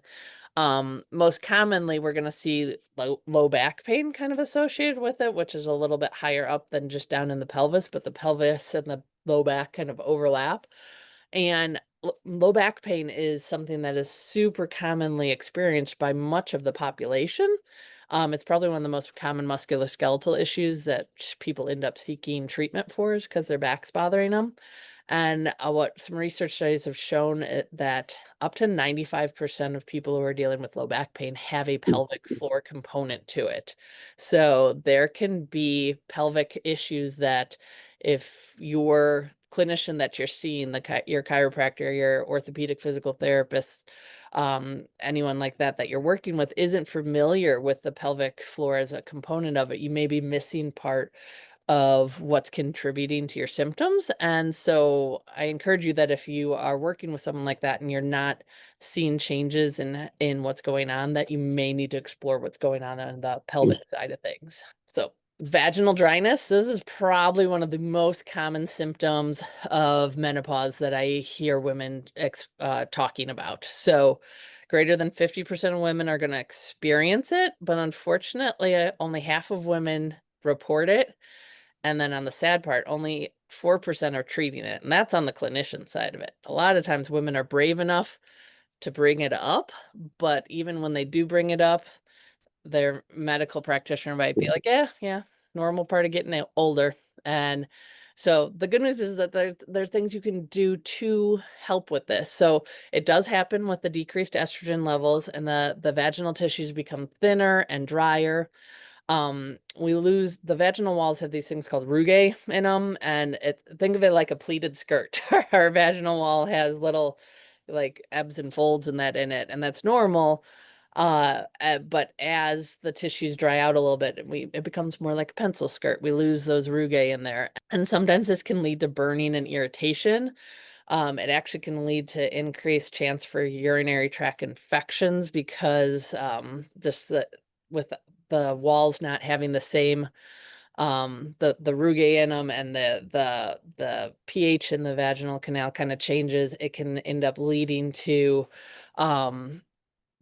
S1: Most commonly, we're going to see low back pain kind of associated with it, which is a little bit higher up than just down in the pelvis, but the pelvis and the low back kind of overlap. And low back pain is something that is super commonly experienced by much of the population. It's probably one of the most common musculoskeletal issues that people end up seeking treatment for is because their back's bothering them. And what some research studies have shown that up to 95% of people who are dealing with low back pain have a pelvic floor component to it. So there can be pelvic issues that if your clinician that you're seeing, your chiropractor, your orthopedic physical therapist, anyone like that you're working with isn't familiar with the pelvic floor as a component of it, you may be missing part of what's contributing to your symptoms. And so I encourage you that if you are working with someone like that and you're not seeing changes in what's going on, that you may need to explore what's going on the pelvic side of things. So vaginal dryness, this is probably one of the most common symptoms of menopause that I hear women talking about. So greater than 50% of women are going to experience it, but unfortunately, only half of women report it. And then on the sad part, only 4% are treating it. And that's on the clinician side of it. A lot of times women are brave enough to bring it up, but even when they do bring it up, their medical practitioner might be like, yeah, normal part of getting older. And so the good news is that there are things you can do to help with this. So it does happen with the decreased estrogen levels and the vaginal tissues become thinner and drier. We lose the vaginal walls have these things called rugae in them, and think of it like a pleated skirt. Our vaginal wall has little like ebbs and folds in it, and that's normal. But as the tissues dry out a little bit, it becomes more like a pencil skirt. We lose those rugae in there, and sometimes this can lead to burning and irritation. It actually can lead to increased chance for urinary tract infections because just with the walls not having the same the rugae in them and the pH in the vaginal canal kind of changes, it can end up leading to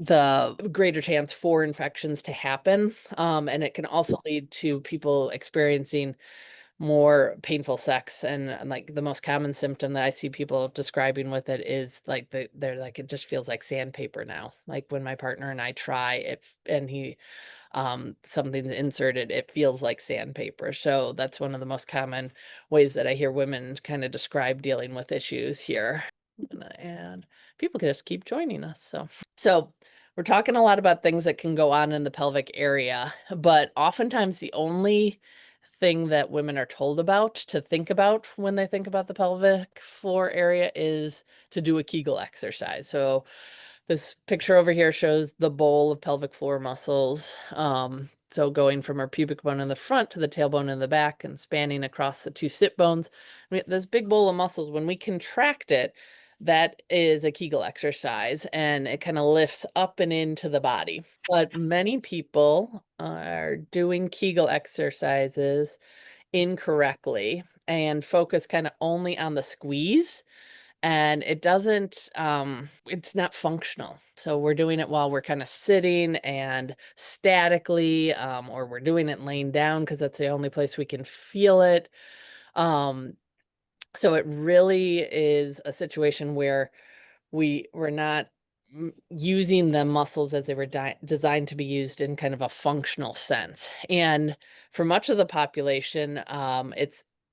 S1: the greater chance for infections to happen. And it can also lead to people experiencing more painful sex. And like the most common symptom that I see people describing with it is like they're like, it just feels like sandpaper now. Like when my partner and I try it and something's inserted, it feels like sandpaper. So that's one of the most common ways that I hear women kind of describe dealing with issues here. And people can just keep joining us. So we're talking a lot about things that can go on in the pelvic area, but oftentimes the only thing that women are told about to think about when they think about the pelvic floor area is to do a Kegel exercise. So this picture over here shows the bowl of pelvic floor muscles. So going from our pubic bone in the front to the tailbone in the back and spanning across the two sit bones. This big bowl of muscles, when we contract it, that is a Kegel exercise and it kind of lifts up and into the body. But many people are doing Kegel exercises incorrectly and focus kind of only on the squeeze, and it doesn't it's not functional. So we're doing it while we're kind of sitting and statically, or we're doing it laying down because that's the only place we can feel it. So it really is a situation where we're not using the muscles as they were designed to be used in kind of a functional sense. And for much of the population,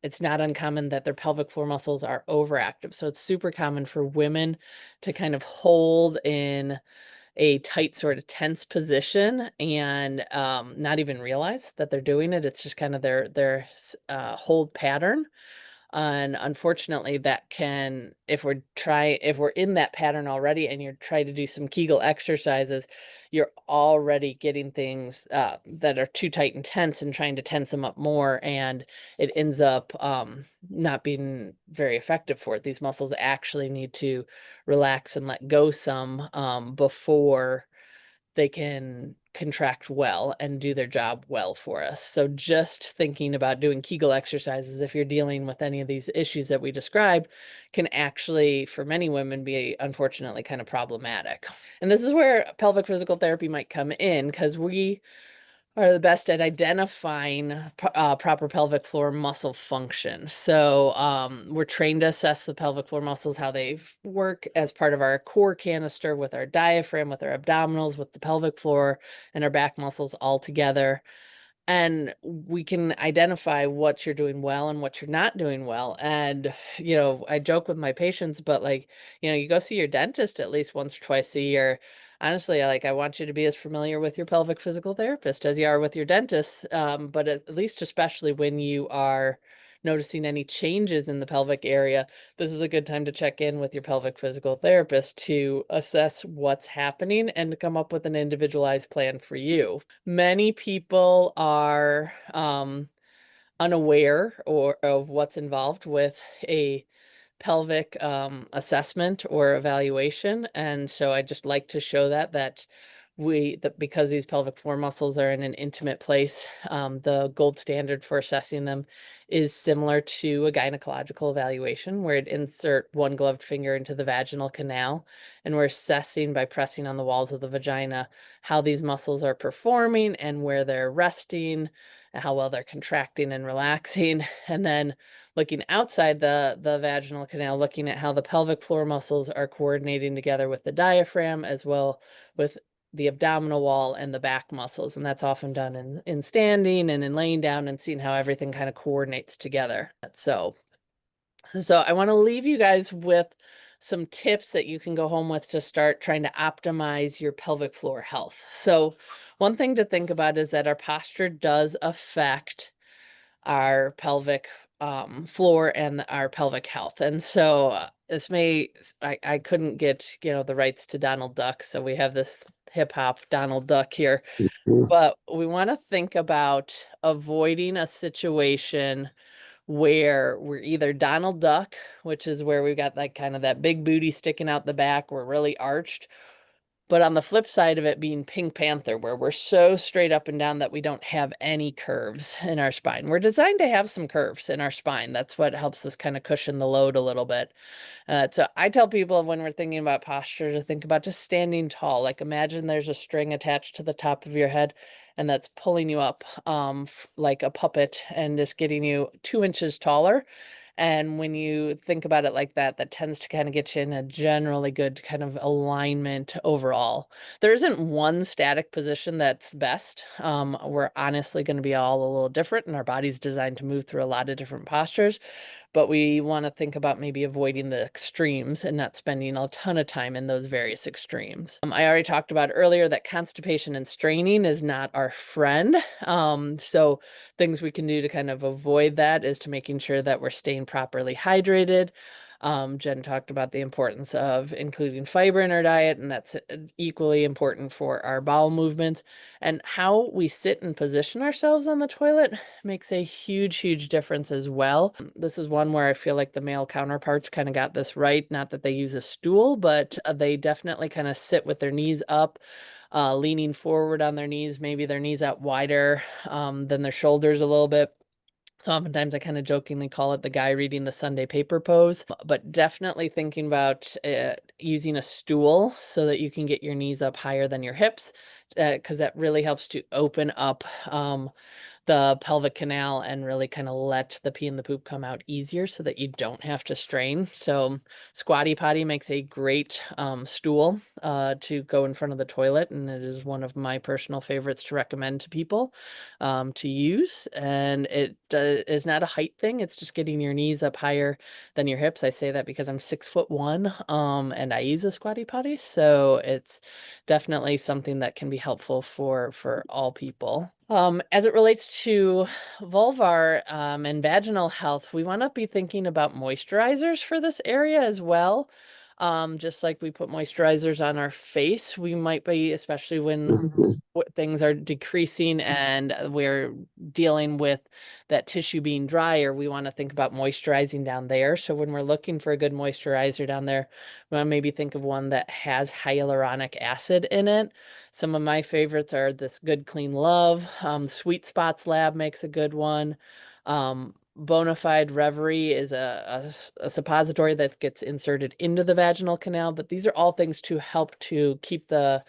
S1: it's not uncommon that their pelvic floor muscles are overactive. So it's super common for women to kind of hold a tight sort of tense position and not even realize that they're doing it. It's just kind of their hold pattern. And unfortunately, that can, if we're in that pattern already and you're trying to do some Kegel exercises, you're already getting things that are too tight and tense and trying to tense them up more. And it ends up not being very effective for it. These muscles actually need to relax and let go some before they can contract well and do their job well for us. So just thinking about doing Kegel exercises if you're dealing with any of these issues that we described can actually, for many women, be unfortunately kind of problematic. And this is where pelvic physical therapy might come in, because we are the best at identifying proper pelvic floor muscle function. So we're trained to assess the pelvic floor muscles, how they work as part of our core canister with our diaphragm, with our abdominals, with the pelvic floor, and our back muscles all together. And we can identify what you're doing well and what you're not doing well. And, I joke with my patients, but like, you go see your dentist at least once or twice a year. Honestly, I want you to be as familiar with your pelvic physical therapist as you are with your dentist. But at least, especially when you are noticing any changes in the pelvic area, this is a good time to check in with your pelvic physical therapist to assess what's happening and to come up with an individualized plan for you. Many people are unaware of what's involved with a pelvic assessment or evaluation. And so I just like to show that because these pelvic floor muscles are in an intimate place, the gold standard for assessing them is similar to a gynecological evaluation, where it insert one gloved finger into the vaginal canal, and we're assessing by pressing on the walls of the vagina how these muscles are performing and where they're resting, how well they're contracting and relaxing. And then looking outside the vaginal canal, looking at how the pelvic floor muscles are coordinating together with the diaphragm, as well with the abdominal wall and the back muscles. And that's often done in standing and in laying down, and seeing how everything kind of coordinates together. So I want to leave you guys with some tips that you can go home with to start trying to optimize your pelvic floor health. So one thing to think about is that our posture does affect our pelvic floor and our pelvic health. And so I couldn't get, the rights to Donald Duck. So we have this hip hop Donald Duck here, but we want to think about avoiding a situation where we're either Donald Duck, which is where we've got like kind of that big booty sticking out the back, we're really arched, but on the flip side of it being Pink Panther, where we're so straight up and down that we don't have any curves in our spine. We're designed to have some curves in our spine. That's what helps us kind of cushion the load a little bit. So I tell people when we're thinking about posture to think about just standing tall. Like imagine there's a string attached to the top of your head, and that's pulling you up like a puppet and just getting you 2 inches taller. And when you think about it like that, that tends to kind of get you in a generally good kind of alignment overall. There isn't one static position that's best. We're honestly going to be all a little different, and our body's designed to move through a lot of different postures. But we want to think about maybe avoiding the extremes and not spending a ton of time in those various extremes. I already talked about earlier that constipation and straining is not our friend. So things we can do to kind of avoid that is to making sure that we're staying properly hydrated. Jen talked about the importance of including fiber in our diet, and that's equally important for our bowel movements. And how we sit and position ourselves on the toilet makes a huge, huge difference as well. This is one where I feel like the male counterparts kind of got this right. Not that they use a stool, but they definitely kind of sit with their knees up, leaning forward on their knees, maybe their knees out wider than their shoulders a little bit. So oftentimes I kind of jokingly call it the guy reading the Sunday paper pose, but definitely thinking about using a stool so that you can get your knees up higher than your hips, because that really helps to open up the pelvic canal and really kind of let the pee and the poop come out easier so that you don't have to strain. So Squatty Potty makes a great stool to go in front of the toilet, and it is one of my personal favorites to recommend to people to use. And it is not a height thing, it's just getting your knees up higher than your hips. I say that because I'm 6'1", and I use a Squatty Potty, so it's definitely something that can be helpful for all people. As it relates to vulvar and vaginal health, we want to be thinking about moisturizers for this area as well. Just like we put moisturizers on our face, we might be, especially when things are decreasing and we're dealing with that tissue being drier, we want to think about moisturizing down there. So when we're looking for a good moisturizer down there, we want to maybe think of one that has hyaluronic acid in it. Some of my favorites are this Good Clean Love. Sweet Spots Lab makes a good one. Bonafide Reverie is a suppository that gets inserted into the vaginal canal, but these are all things to help to keep the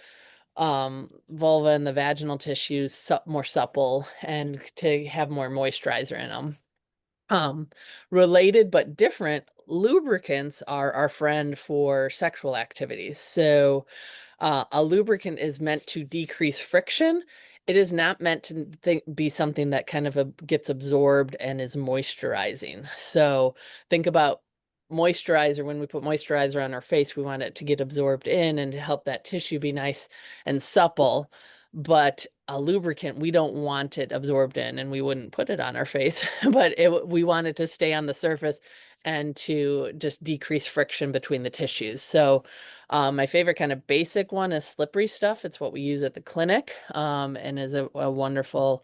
S1: vulva and the vaginal tissues more supple and to have more moisturizer in them. Related but different, lubricants are our friend for sexual activities. So a lubricant is meant to decrease friction. It is not meant to be something that kind of gets absorbed and is moisturizing. So think about moisturizer. When we put moisturizer on our face, we want it to get absorbed in and to help that tissue be nice and supple. But a lubricant, we don't want it absorbed in, and we wouldn't put it on our face, but we want it to stay on the surface and to just decrease friction between the tissues. So my favorite kind of basic one is Slippery Stuff. It's what we use at the clinic, and is a wonderful,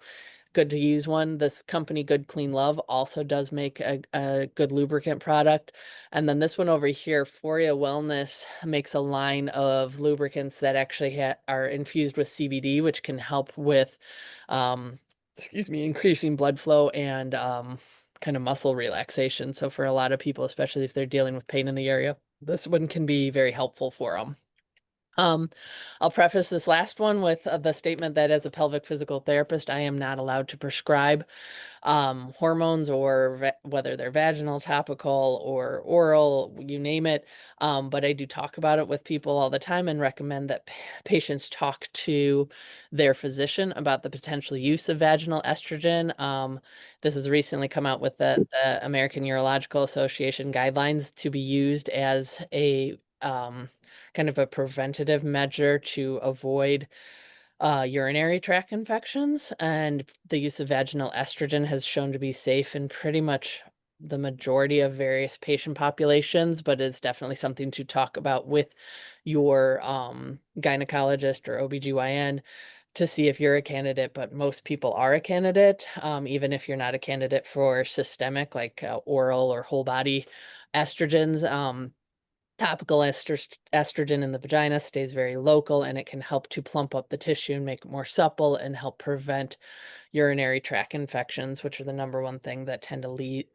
S1: good to use one. This company, Good Clean Love, also does make a good lubricant product. And then this one over here, Foria Wellness, makes a line of lubricants that actually are infused with CBD, which can help with, excuse me, increasing blood flow and kind of muscle relaxation. So for a lot of people, especially if they're dealing with pain in the area, this one can be very helpful for them. I'll preface this last one with the statement that as a pelvic physical therapist, I am not allowed to prescribe hormones, or whether they're vaginal, topical, or oral, you name it. But I do talk about it with people all the time and recommend that patients talk to their physician about the potential use of vaginal estrogen. This has recently come out with the American Urological Association guidelines to be used as a kind of a preventative measure to avoid urinary tract infections. And the use of vaginal estrogen has shown to be safe in pretty much the majority of various patient populations, but it's definitely something to talk about with your gynecologist or OBGYN to see if you're a candidate. But most people are a candidate, even if you're not a candidate for systemic, like oral or whole body estrogens. Topical estrogen in the vagina stays very local, and it can help to plump up the tissue and make it more supple and help prevent urinary tract infections, which are the number one thing that tend to lead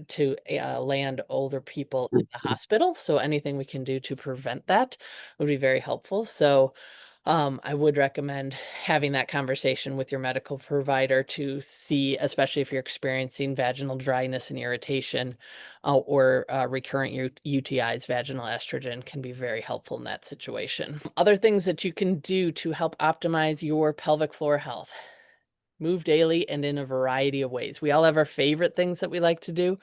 S1: to land older people in the hospital. So anything we can do to prevent that would be very helpful. So I would recommend having that conversation with your medical provider to see, especially if you're experiencing vaginal dryness and irritation or recurrent UTIs, vaginal estrogen can be very helpful in that situation. Other things that you can do to help optimize your pelvic floor health. Move daily and in a variety of ways. We all have our favorite things that we like to do,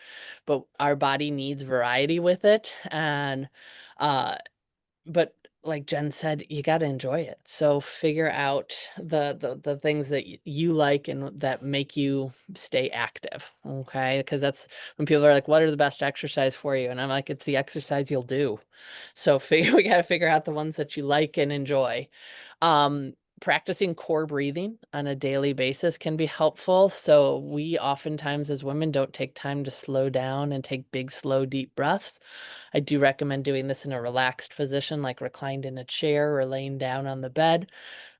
S1: but our body needs variety with it. And uh, but like Jen said, you got to enjoy it. So figure out the things that you like and that make you stay active. Okay. Because that's when people are like, what are the best exercise for you? And I'm like, it's the exercise you'll do. So we got to figure out the ones that you like and enjoy. Practicing core breathing on a daily basis can be helpful. So we oftentimes as women don't take time to slow down and take big, slow, deep breaths. I do recommend doing this in a relaxed position, like reclined in a chair or laying down on the bed.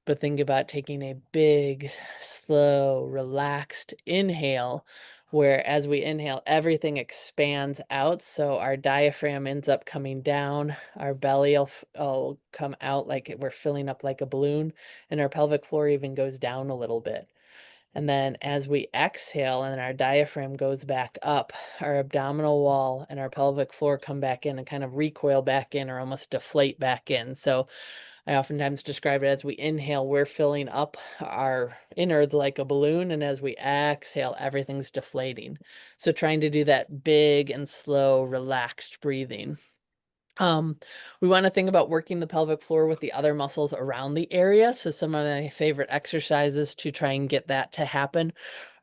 S1: But think about taking a big, slow, relaxed inhale, where as we inhale, everything expands out. So our diaphragm ends up coming down, our belly will come out like we're filling up like a balloon, and our pelvic floor even goes down a little bit. And then as we exhale and our diaphragm goes back up, our abdominal wall and our pelvic floor come back in and kind of recoil back in or almost deflate back in. So I oftentimes describe it as we inhale, we're filling up our innards like a balloon. And as we exhale, everything's deflating. So trying to do that big and slow, relaxed breathing. Um, we want to think about working the pelvic floor with the other muscles around the area. So some of my favorite exercises to try and get that to happen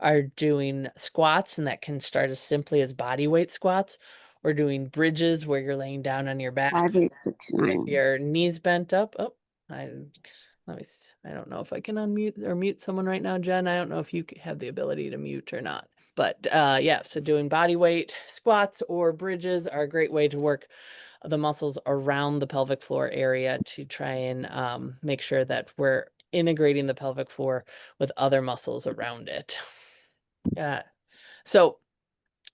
S1: are doing squats, and that can start as simply as body weight squats, or doing bridges where you're laying down on your back,
S3: 5869.
S1: your knees bent up. Oh, I let me. I don't know if I can unmute or mute someone right now, Jen. I don't know if you have the ability to mute or not. But yeah, so doing body weight squats or bridges are a great way to work the muscles around the pelvic floor area to try and make sure that we're integrating the pelvic floor with other muscles around it. Yeah. So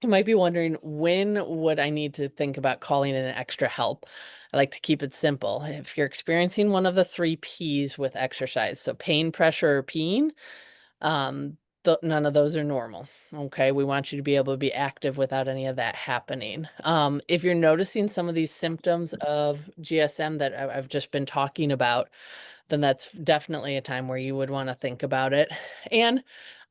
S1: you might be wondering, when would I need to think about calling in an extra help? I like to keep it simple. If you're experiencing one of the 3 P's with exercise, so pain, pressure, or peeing, um, none of those are normal. Okay, we want you to be able to be active without any of that happening. If you're noticing some of these symptoms of GSM that I've just been talking about, then that's definitely a time where you would want to think about it. And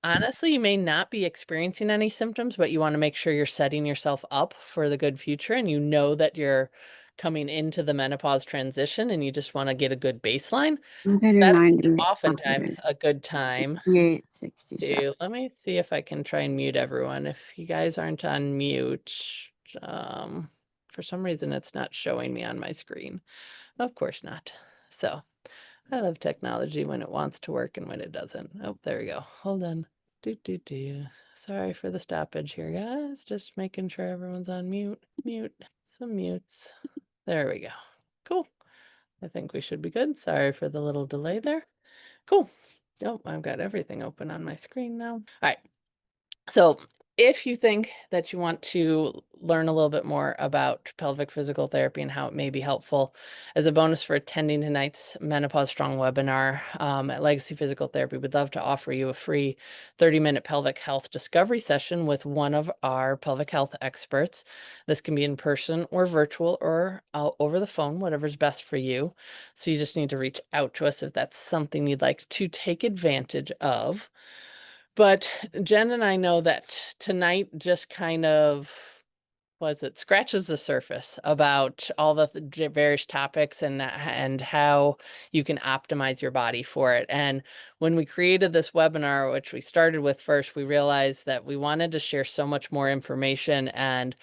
S1: honestly, you may not be experiencing any symptoms, but you want to make sure you're setting yourself up for the good future, and you know that you're coming into the menopause transition and you just want to get a good baseline. That's
S3: 198.
S1: oftentimes a good time
S3: 5867.
S1: let me see if I can try and mute everyone. If you guys aren't on mute, for some reason it's not showing me on my screen. Of course not. So I love technology when it wants to work and when it doesn't. Oh, there we go. Hold on. Do. Sorry for the stoppage here, guys. Just making sure everyone's on mute. Mute. Some mutes. There we go. Cool. I think we should be good. Sorry for the little delay there. Cool. Nope, I've got everything open on my screen now. All right. So if you think that you want to learn a little bit more about pelvic physical therapy and how it may be helpful, as a bonus for attending tonight's Menopause Strong webinar at Legacy Physical Therapy, we'd love to offer you a free 30-minute pelvic health discovery session with one of our pelvic health experts. This can be in person or virtual or over the phone, whatever's best for you. So you just need to reach out to us if that's something you'd like to take advantage of. But Jen and I know that tonight just kind of scratches the surface about all the various topics and how you can optimize your body for it. And when we created this webinar, which we started with first, we realized that we wanted to share so much more information, and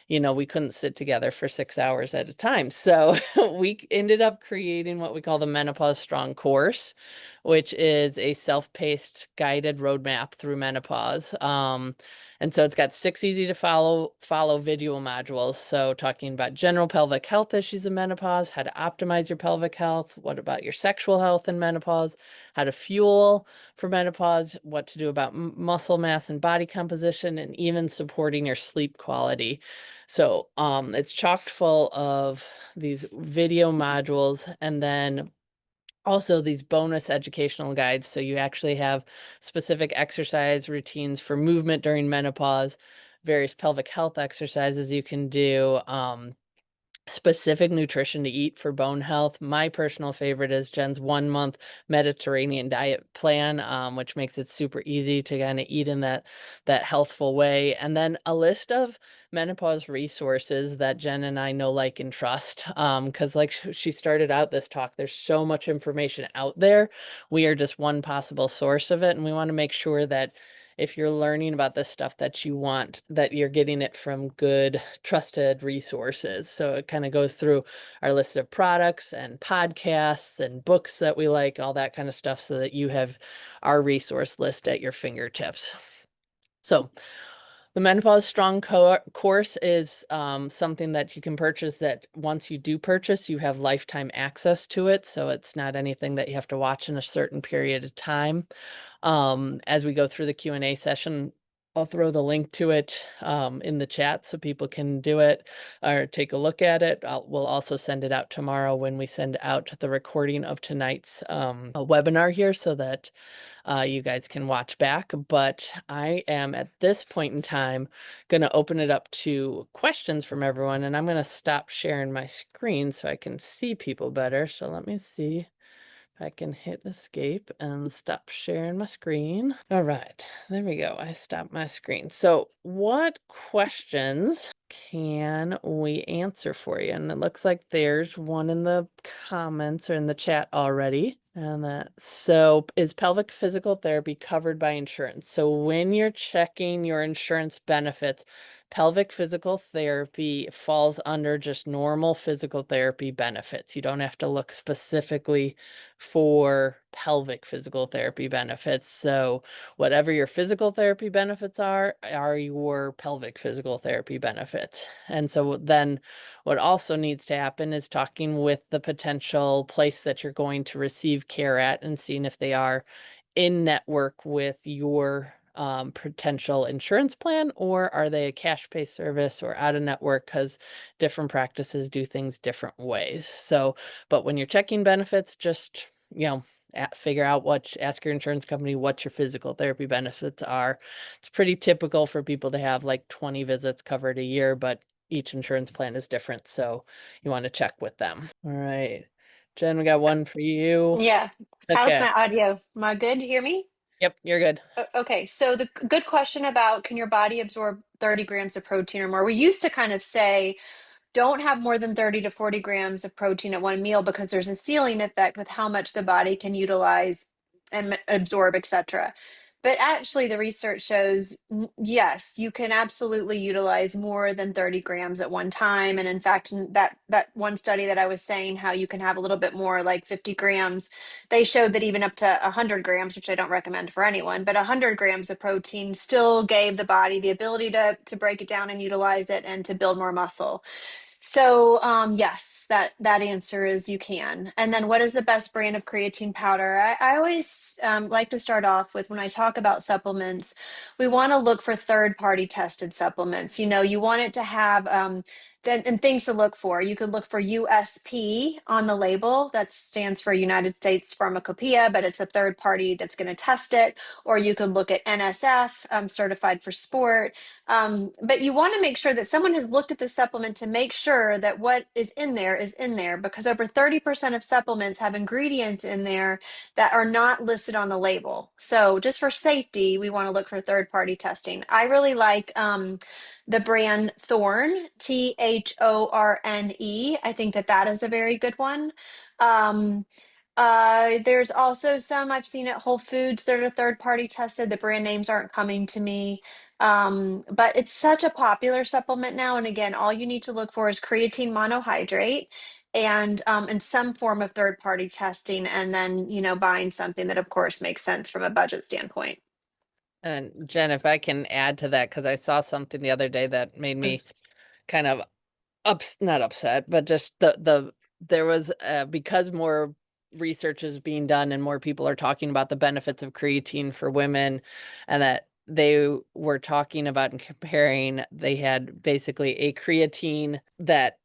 S1: we couldn't sit together for 6 hours at a time. So we ended up creating what we call the Menopause Strong course, which is a self-paced guided roadmap through menopause. And so it's got 6 easy to follow video modules. So talking about general pelvic health issues in menopause, how to optimize your pelvic health, what about your sexual health in menopause, how to fuel for menopause, what to do about muscle mass and body composition, and even supporting your sleep quality. So it's chock full of these video modules, and then also these bonus educational guides. So you actually have specific exercise routines for movement during menopause, various pelvic health exercises you can do, specific nutrition to eat for bone health. My personal favorite is Jen's 1-month Mediterranean diet plan, which makes it super easy to kind of eat in that healthful way. And then a list of menopause resources that Jen and I know, like, and trust. Because like she started out this talk, there's so much information out there. We are just one possible source of it, and we want to make sure that if you're learning about this stuff that you want, that you're getting it from good, trusted resources. So it kind of goes through our list of products and podcasts and books that we like, all that kind of stuff, so that you have our resource list at your fingertips. So the Menopause Strong course is something that you can purchase, that once you do purchase, you have lifetime access to it. So it's not anything that you have to watch in a certain period of time. As we go through the Q&A session, I'll throw the link to it in the chat so people can do it or take a look at it. We'll also send it out tomorrow when we send out the recording of tonight's webinar here so that you guys can watch back. But I am at this point in time going to open it up to questions from everyone, and I'm going to stop sharing my screen so I can see people better. So let me see. I can hit escape and stop sharing my screen. All right, there we go. I stopped my screen. So what questions can we answer for you? And it looks like there's one in the comments or in the chat already. And so is pelvic physical therapy covered by insurance? So when you're checking your insurance benefits, pelvic physical therapy falls under just normal physical therapy benefits. You don't have to look specifically for pelvic physical therapy benefits. So whatever your physical therapy benefits are your pelvic physical therapy benefits. And so then what also needs to happen is talking with the potential place that you're going to receive care at and seeing if they are in network with your potential insurance plan, or are they a cash pay service or out of network, because different practices do things different ways. So, but when you're checking benefits, just, figure out ask your insurance company what your physical therapy benefits are. It's pretty typical for people to have like 20 visits covered a year, but each insurance plan is different. So you want to check with them. All right. Jen, we got one for you.
S2: Yeah. How's
S1: Okay.
S2: my audio? Am I good? You hear me?
S1: Yep, you're good.
S2: Okay, so the good question about can your body absorb 30 grams of protein or more? We used to kind of say don't have more than 30 to 40 grams of protein at one meal because there's a ceiling effect with how much the body can utilize and absorb, etc. But actually, the research shows yes, you can absolutely utilize more than 30 grams at one time. And in fact, that one study that I was saying, how you can have a little bit more, like 50 grams, they showed that even up to 100 grams, which I don't recommend for anyone, but 100 grams of protein still gave the body the ability to break it down and utilize it and to build more muscle. So, yes, that answer is you can. And then what is the best brand of creatine powder? I always like to start off with when I talk about supplements, we want to look for third-party tested supplements. You want it to have and things to look for. You could look for USP on the label. That stands for United States Pharmacopoeia, but it's a third party that's going to test it. Or you could look at NSF, certified for sport. But you want to make sure that someone has looked at the supplement to make sure that what is in there, because over 30% of supplements have ingredients in there that are not listed on the label. So just for safety, we want to look for third-party testing. I really like the brand Thorne, Thorne. I think that is a very good one. Um, there's also some I've seen at Whole Foods that are third-party tested. The brand names aren't coming to me. But it's such a popular supplement now. And again, all you need to look for is creatine monohydrate and some form of third-party testing, and then, buying something that, of course, makes sense from a budget standpoint.
S1: And Jen, if I can add to that, because I saw something the other day that made me kind of not upset, but just there was because more research is being done and more people are talking about the benefits of creatine for women, and that they were talking about and comparing, they had basically a creatine that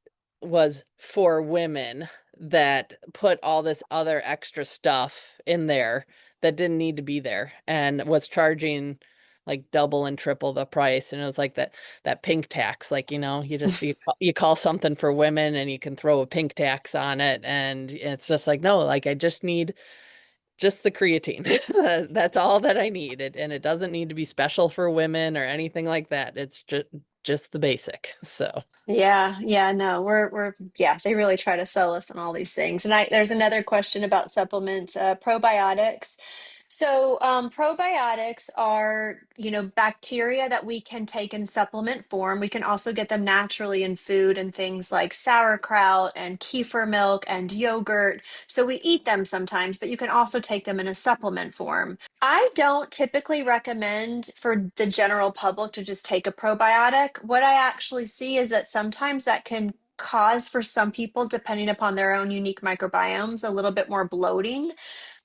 S1: was for women that put all this other extra stuff in there that didn't need to be there and was charging like double and triple the price. And it was like that pink tax, like, you call something for women and you can throw a pink tax on it. And it's just like, no, like I just need just the creatine. That's all that I need. And it doesn't need to be special for women or anything like that. It's just the basic. So
S2: Yeah, no, yeah, they really try to sell us on all these things. And there's another question about supplements, probiotics. So, probiotics are, bacteria that we can take in supplement form. We can also get them naturally in food and things like sauerkraut and kefir milk and yogurt. So we eat them sometimes, but you can also take them in a supplement form. I don't typically recommend for the general public to just take a probiotic. What I actually see is that sometimes that can cause for some people, depending upon their own unique microbiomes, a little bit more bloating.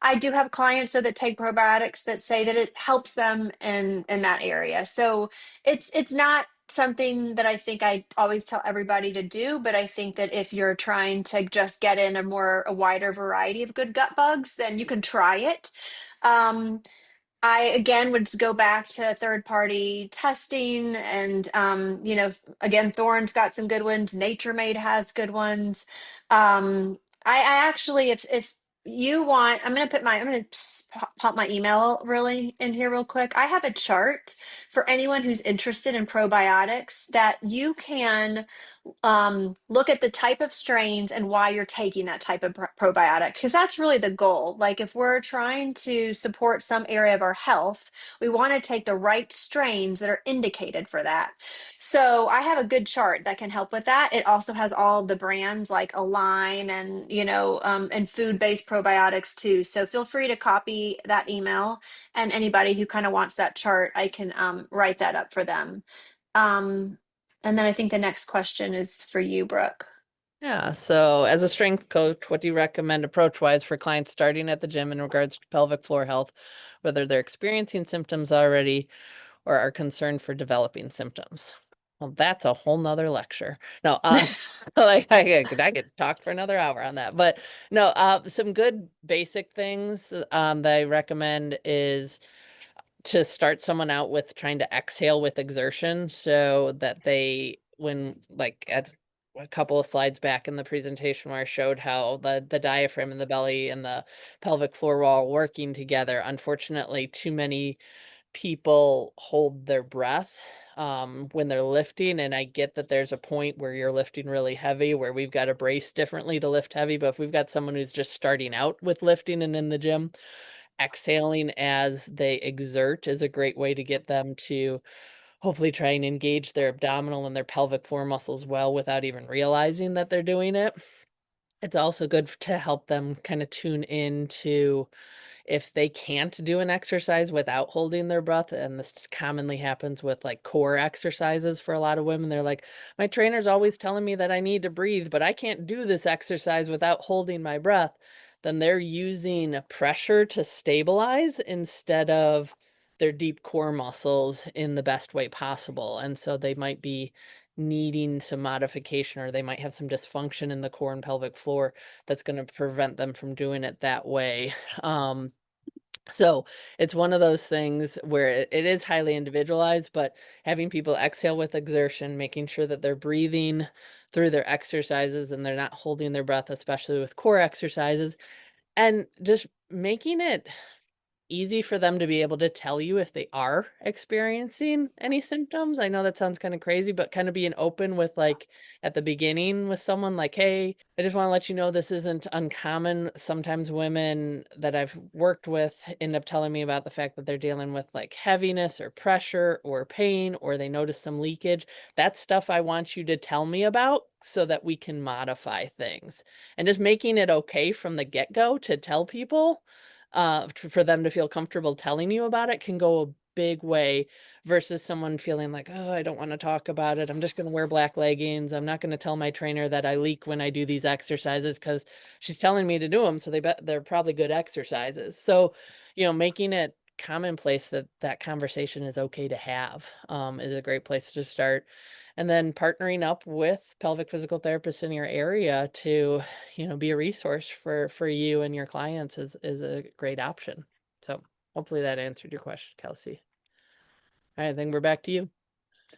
S2: I do have clients though that take probiotics that say that it helps them in that area. So it's not something that I think I always tell everybody to do, but I think that if you're trying to just get in a wider variety of good gut bugs, then you can try it. Um, I again would go back to third party testing and again Thorne's got some good ones, Nature Made has good ones. I actually if you want, I'm gonna pop my email really in here real quick. I have a chart for anyone who's interested in probiotics that you can look at the type of strains and why you're taking that type of probiotic, because that's really the goal. Like if we're trying to support some area of our health, we want to take the right strains that are indicated for that. So I have a good chart that can help with that. It also has all the brands like Align and and food-based probiotics too. So feel free to copy that email, and anybody who kind of wants that chart, I can write that up for them. Um, and then I think the next question is for you, Brooke.
S1: Yeah. So as a strength coach, what do you recommend approach-wise for clients starting at the gym in regards to pelvic floor health, whether they're experiencing symptoms already or are concerned for developing symptoms? Well, that's a whole nother lecture. No, like I could talk for another hour on that, but no, some good basic things that I recommend is to start someone out with trying to exhale with exertion so that they, when like at a couple of slides back in the presentation where I showed how the diaphragm and the belly and the pelvic floor were all working together, unfortunately, too many people hold their breath when they're lifting. And I get that there's a point where you're lifting really heavy where we've got to brace differently to lift heavy. But if we've got someone who's just starting out with lifting and in the gym, exhaling as they exert is a great way to get them to hopefully try and engage their abdominal and their pelvic floor muscles well without even realizing that they're doing it. It's also good to help them kind of tune into if they can't do an exercise without holding their breath, and this commonly happens with like core exercises for a lot of women, they're like, my trainer's always telling me that I need to breathe, but I can't do this exercise without holding my breath. Then they're using pressure to stabilize instead of their deep core muscles in the best way possible. And so they might be needing some modification, or they might have some dysfunction in the core and pelvic floor that's going to prevent them from doing it that way. So it's one of those things where it is highly individualized, but having people exhale with exertion, making sure that they're breathing through their exercises and they're not holding their breath, especially with core exercises, and just making it easy for them to be able to tell you if they are experiencing any symptoms. I know that sounds kind of crazy, but kind of being open with like at the beginning with someone like, hey, I just want to let you know this isn't uncommon. Sometimes women that I've worked with end up telling me about the fact that they're dealing with like heaviness or pressure or pain, or they notice some leakage. That's stuff I want you to tell me about so that we can modify things. And just making it okay from the get-go to tell people for them to feel comfortable telling you about it can go a big way versus someone feeling like, oh, I don't want to talk about it. I'm just going to wear black leggings. I'm not going to tell my trainer that I leak when I do these exercises because she's telling me to do them. So they're probably good exercises. So, making it commonplace that that conversation is okay to have is a great place to start. And then partnering up with pelvic physical therapists in your area to, be a resource for you and your clients is a great option. So hopefully that answered your question, Kelsey. All right, then we're back to you.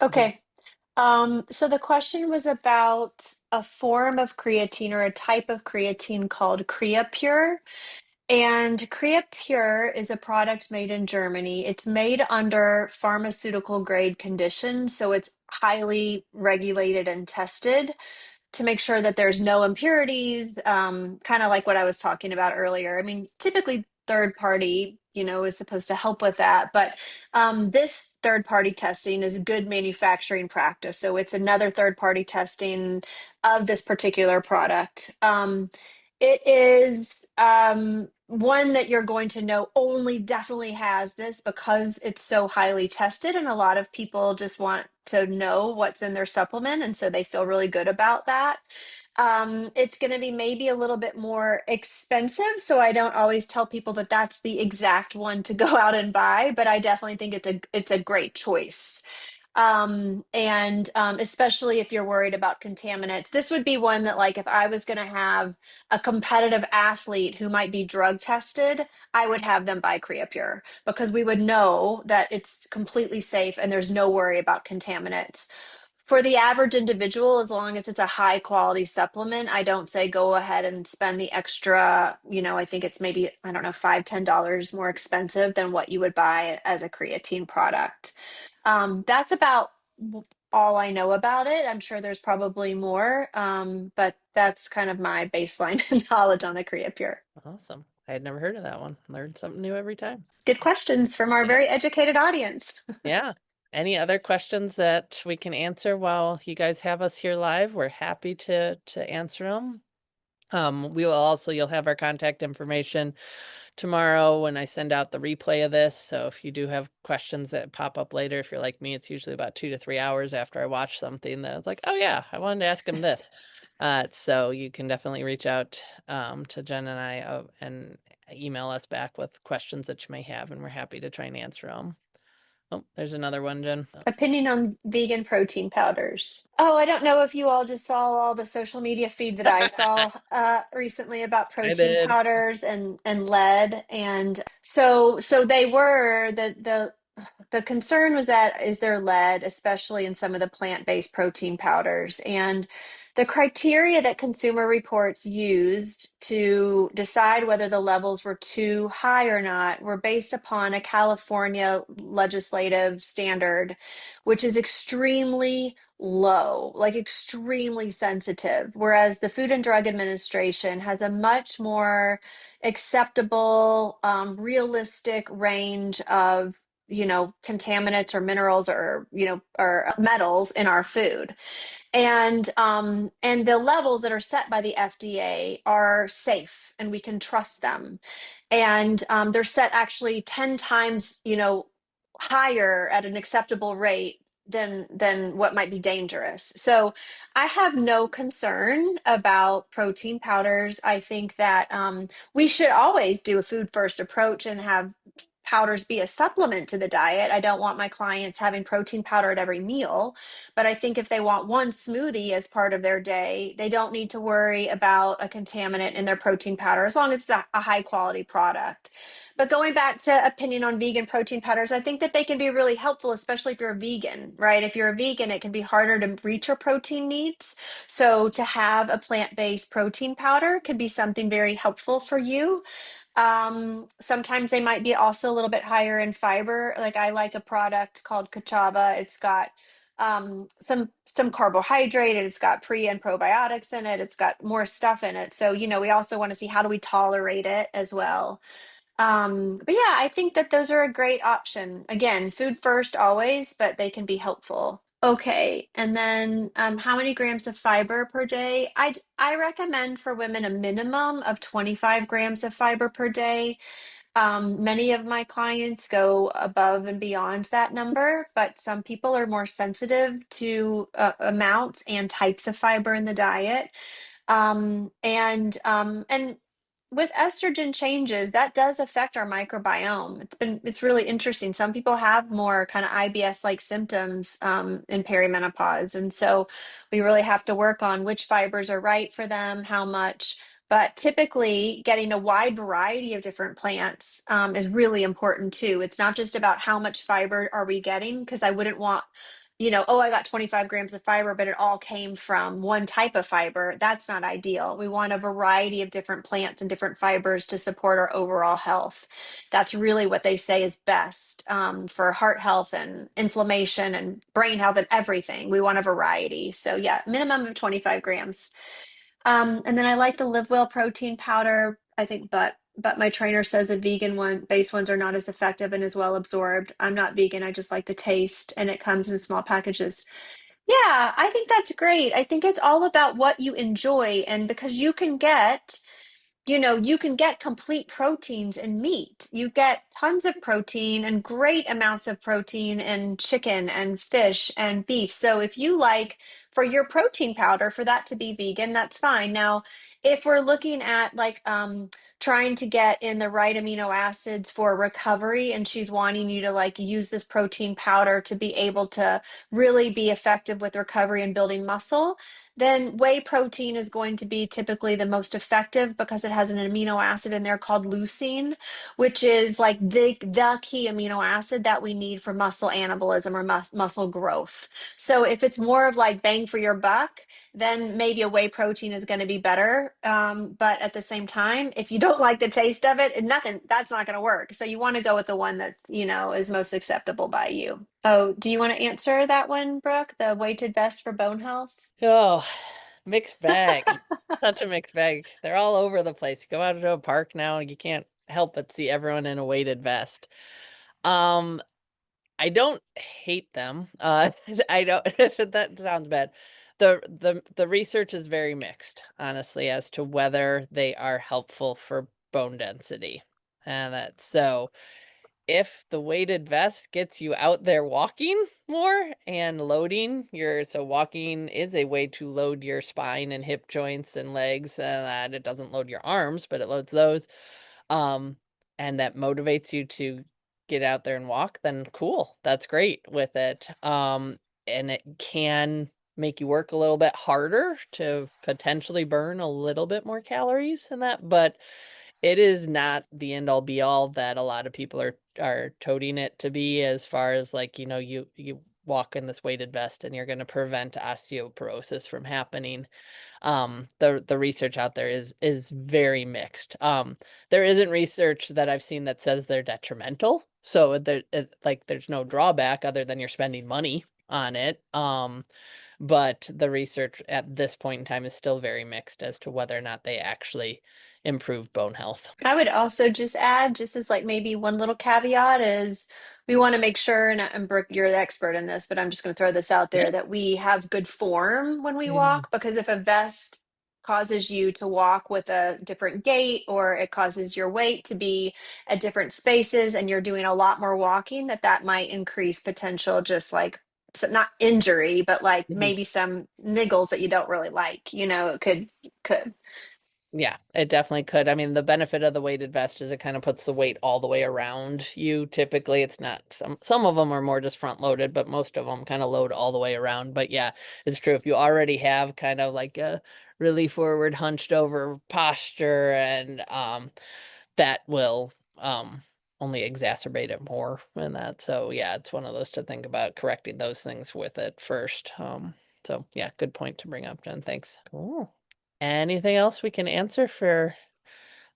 S2: Okay. So the question was about a form of creatine or a type of creatine called CreaPure. And CreaPure is a product made in Germany. It's made under pharmaceutical grade conditions, so it's highly regulated and tested to make sure that there's no impurities, kind of like what I was talking about earlier. I mean, typically third party, is supposed to help with that, but this third party testing is good manufacturing practice. So it's another third party testing of this particular product. It is one that you're going to know only definitely has this because it's so highly tested, and a lot of people just want to know what's in their supplement, and so they feel really good about that. It's going to be maybe a little bit more expensive. So I don't always tell people that that's the exact one to go out and buy, but I definitely think it's a great choice. Especially if you're worried about contaminants, this would be one that, like, if I was going to have a competitive athlete who might be drug tested, I would have them buy Creapure because we would know that it's completely safe and there's no worry about contaminants. For the average individual, as long as it's a high quality supplement, I don't say go ahead and spend the extra, I think it's maybe, I don't know, $5, $10 more expensive than what you would buy as a creatine product. That's about all I know about it. I'm sure there's probably more, but that's kind of my baseline knowledge on the Creapure.
S1: Awesome. I had never heard of that one. Learned something new every time.
S2: Good questions from our
S1: Yeah.
S2: very educated audience.
S1: Yeah. Any other questions that we can answer while you guys have us here live? We're happy to answer them. You'll have our contact information tomorrow when I send out the replay of this. So if you do have questions that pop up later, if you're like me, it's usually about 2 to 3 hours after I watch something that I was like, oh yeah, I wanted to ask him this. So you can definitely reach out to Jen and I and email us back with questions that you may have, and we're happy to try and answer them. Oh, there's another one, Jen.
S2: Opinion on vegan protein powders. Oh, I don't know if you all just saw all the social media feed that I saw recently about
S1: I
S2: protein
S1: did.
S2: powders and lead, and so they were the concern was that is there lead, especially in some of the plant-based protein powders, and the criteria that Consumer Reports used to decide whether the levels were too high or not were based upon a California legislative standard, which is extremely low, like extremely sensitive, whereas the Food and Drug Administration has a much more acceptable, realistic range of contaminants or minerals or or metals in our food, and the levels that are set by the FDA are safe and we can trust them, and they're set actually 10 times higher at an acceptable rate than what might be dangerous. So I have no concern about protein powders. I think that we should always do a food first approach and have powders be a supplement to the diet. I don't want my clients having protein powder at every meal, but I think if they want one smoothie as part of their day, they don't need to worry about a contaminant in their protein powder as long as it's a high quality product. But going back to opinion on vegan protein powders, I think that they can be really helpful, especially if you're a vegan, right? If you're a vegan, it can be harder to reach your protein needs. So to have a plant-based protein powder could be something very helpful for you. Sometimes they might be also a little bit higher in fiber. Like I like a product called Kachaba. It's got some carbohydrate, and it's got pre and probiotics in it. It's got more stuff in it. So, we also want to see how do we tolerate it as well. But yeah, I think that those are a great option. Again, food first always, but they can be helpful. Okay, and then how many grams of fiber per day? I recommend for women a minimum of 25 grams of fiber per day. Many of my clients go above and beyond that number, but some people are more sensitive to amounts and types of fiber in the diet. And with estrogen changes, that does affect our microbiome. It's really interesting. Some people have more kind of IBS-like symptoms in perimenopause, and so we really have to work on which fibers are right for them, how much. But typically, getting a wide variety of different plants is really important too. It's not just about how much fiber are we getting, because I wouldn't want, oh, I got 25 grams of fiber, but it all came from one type of fiber. That's not ideal. We want a variety of different plants and different fibers to support our overall health. That's really what they say is best for heart health and inflammation and brain health and everything. We want a variety. So, yeah, minimum of 25 grams. And then I like the Live Well protein powder. I think, but my trainer says the vegan one base ones are not as effective and as well absorbed. I'm not vegan. I just like the taste, and it comes in small packages. Yeah, I think that's great. I think it's all about what you enjoy, and because you can get complete proteins in meat. You get tons of protein and great amounts of protein in chicken and fish and beef. So if you like for your protein powder for that to be vegan, that's fine. Now, if we're looking at like trying to get in the right amino acids for recovery, and she's wanting you to like use this protein powder to be able to really be effective with recovery and building muscle, then whey protein is going to be typically the most effective because it has an amino acid in there called leucine, which is like the key amino acid that we need for muscle anabolism or muscle growth. So if it's more of like bang for your buck, then maybe a whey protein is going to be better. But at the same time, if you don't like the taste of it, nothing, that's not going to work. So you want to go with the one that, you know, is most acceptable by you. Oh, do you want to answer that one, Brooke? The weighted vest for bone health?
S1: Oh, mixed bag. Such a mixed bag. They're all over the place. You go out to a park now, and you can't help but see everyone in a weighted vest. I don't hate them. I don't. That sounds bad. The research is very mixed, honestly, as to whether they are helpful for bone density, and that's so. If the weighted vest gets you out there walking more and loading so walking is a way to load your spine and hip joints and legs, and that it doesn't load your arms, but it loads those. Um, and that motivates you to get out there and walk, then cool. That's great with it. And it can make you work a little bit harder to potentially burn a little bit more calories than that, but it is not the end all be all that a lot of people are toting it to be, as far as like, you know, you walk in this weighted vest and you're going to prevent osteoporosis from happening. The research out there is very mixed. There isn't research that I've seen that says they're detrimental. So like there's no drawback other than you're spending money on it. But the research at this point in time is still very mixed as to whether or not they actually improve bone health.
S2: I would also just add, just as like maybe one little caveat is we want to make sure, and Brooke, you're the expert in this, but I'm just going to throw this out
S1: Yeah.
S2: there that we have good form when we
S1: Mm,
S2: walk, because if a vest causes you to walk with a different gait or it causes your weight to be at different spaces and you're doing a lot more walking, that might increase potential, just like, so not injury, but like
S1: mhm.
S2: maybe some niggles that you don't really like, you know, it could.
S1: Yeah, it definitely could. I mean, the benefit of the weighted vest is it kind of puts the weight all the way around you. Typically, it's not some of them are more just front loaded, but most of them kind of load all the way around. But yeah, it's true. If you already have kind of like a really forward hunched over posture, and that will only exacerbate it more and that. So yeah, it's one of those to think about correcting those things with it first. So yeah, good point to bring up, Jen. Thanks. Cool. Anything else we can answer for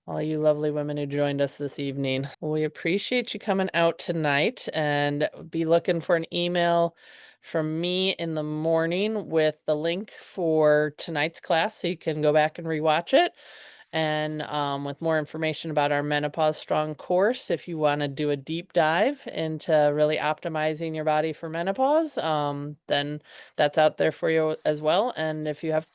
S1: all you lovely women who joined us this evening? Well, we appreciate you coming out tonight, and be looking for an email from me in the morning with the link for tonight's class so you can go back and rewatch it. And with more information about our Menopause Strong course, if you want to do a deep dive into really optimizing your body for menopause, then that's out there for you as well. And if you have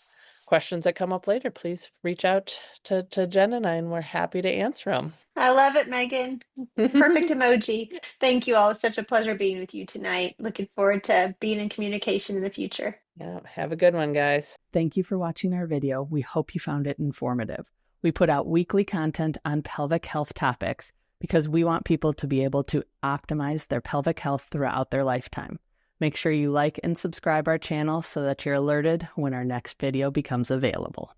S1: questions that come up later, please reach out to Jen and I, and we're happy to answer them.
S2: I love it, Megan. Perfect emoji. Thank you all. It's such a pleasure being with you tonight. Looking forward to being in communication in the future.
S1: Yeah, have a good one, guys.
S4: Thank you for watching our video. We hope you found it informative. We put out weekly content on pelvic health topics because we want people to be able to optimize their pelvic health throughout their lifetime. Make sure you like and subscribe our channel so that you're alerted when our next video becomes available.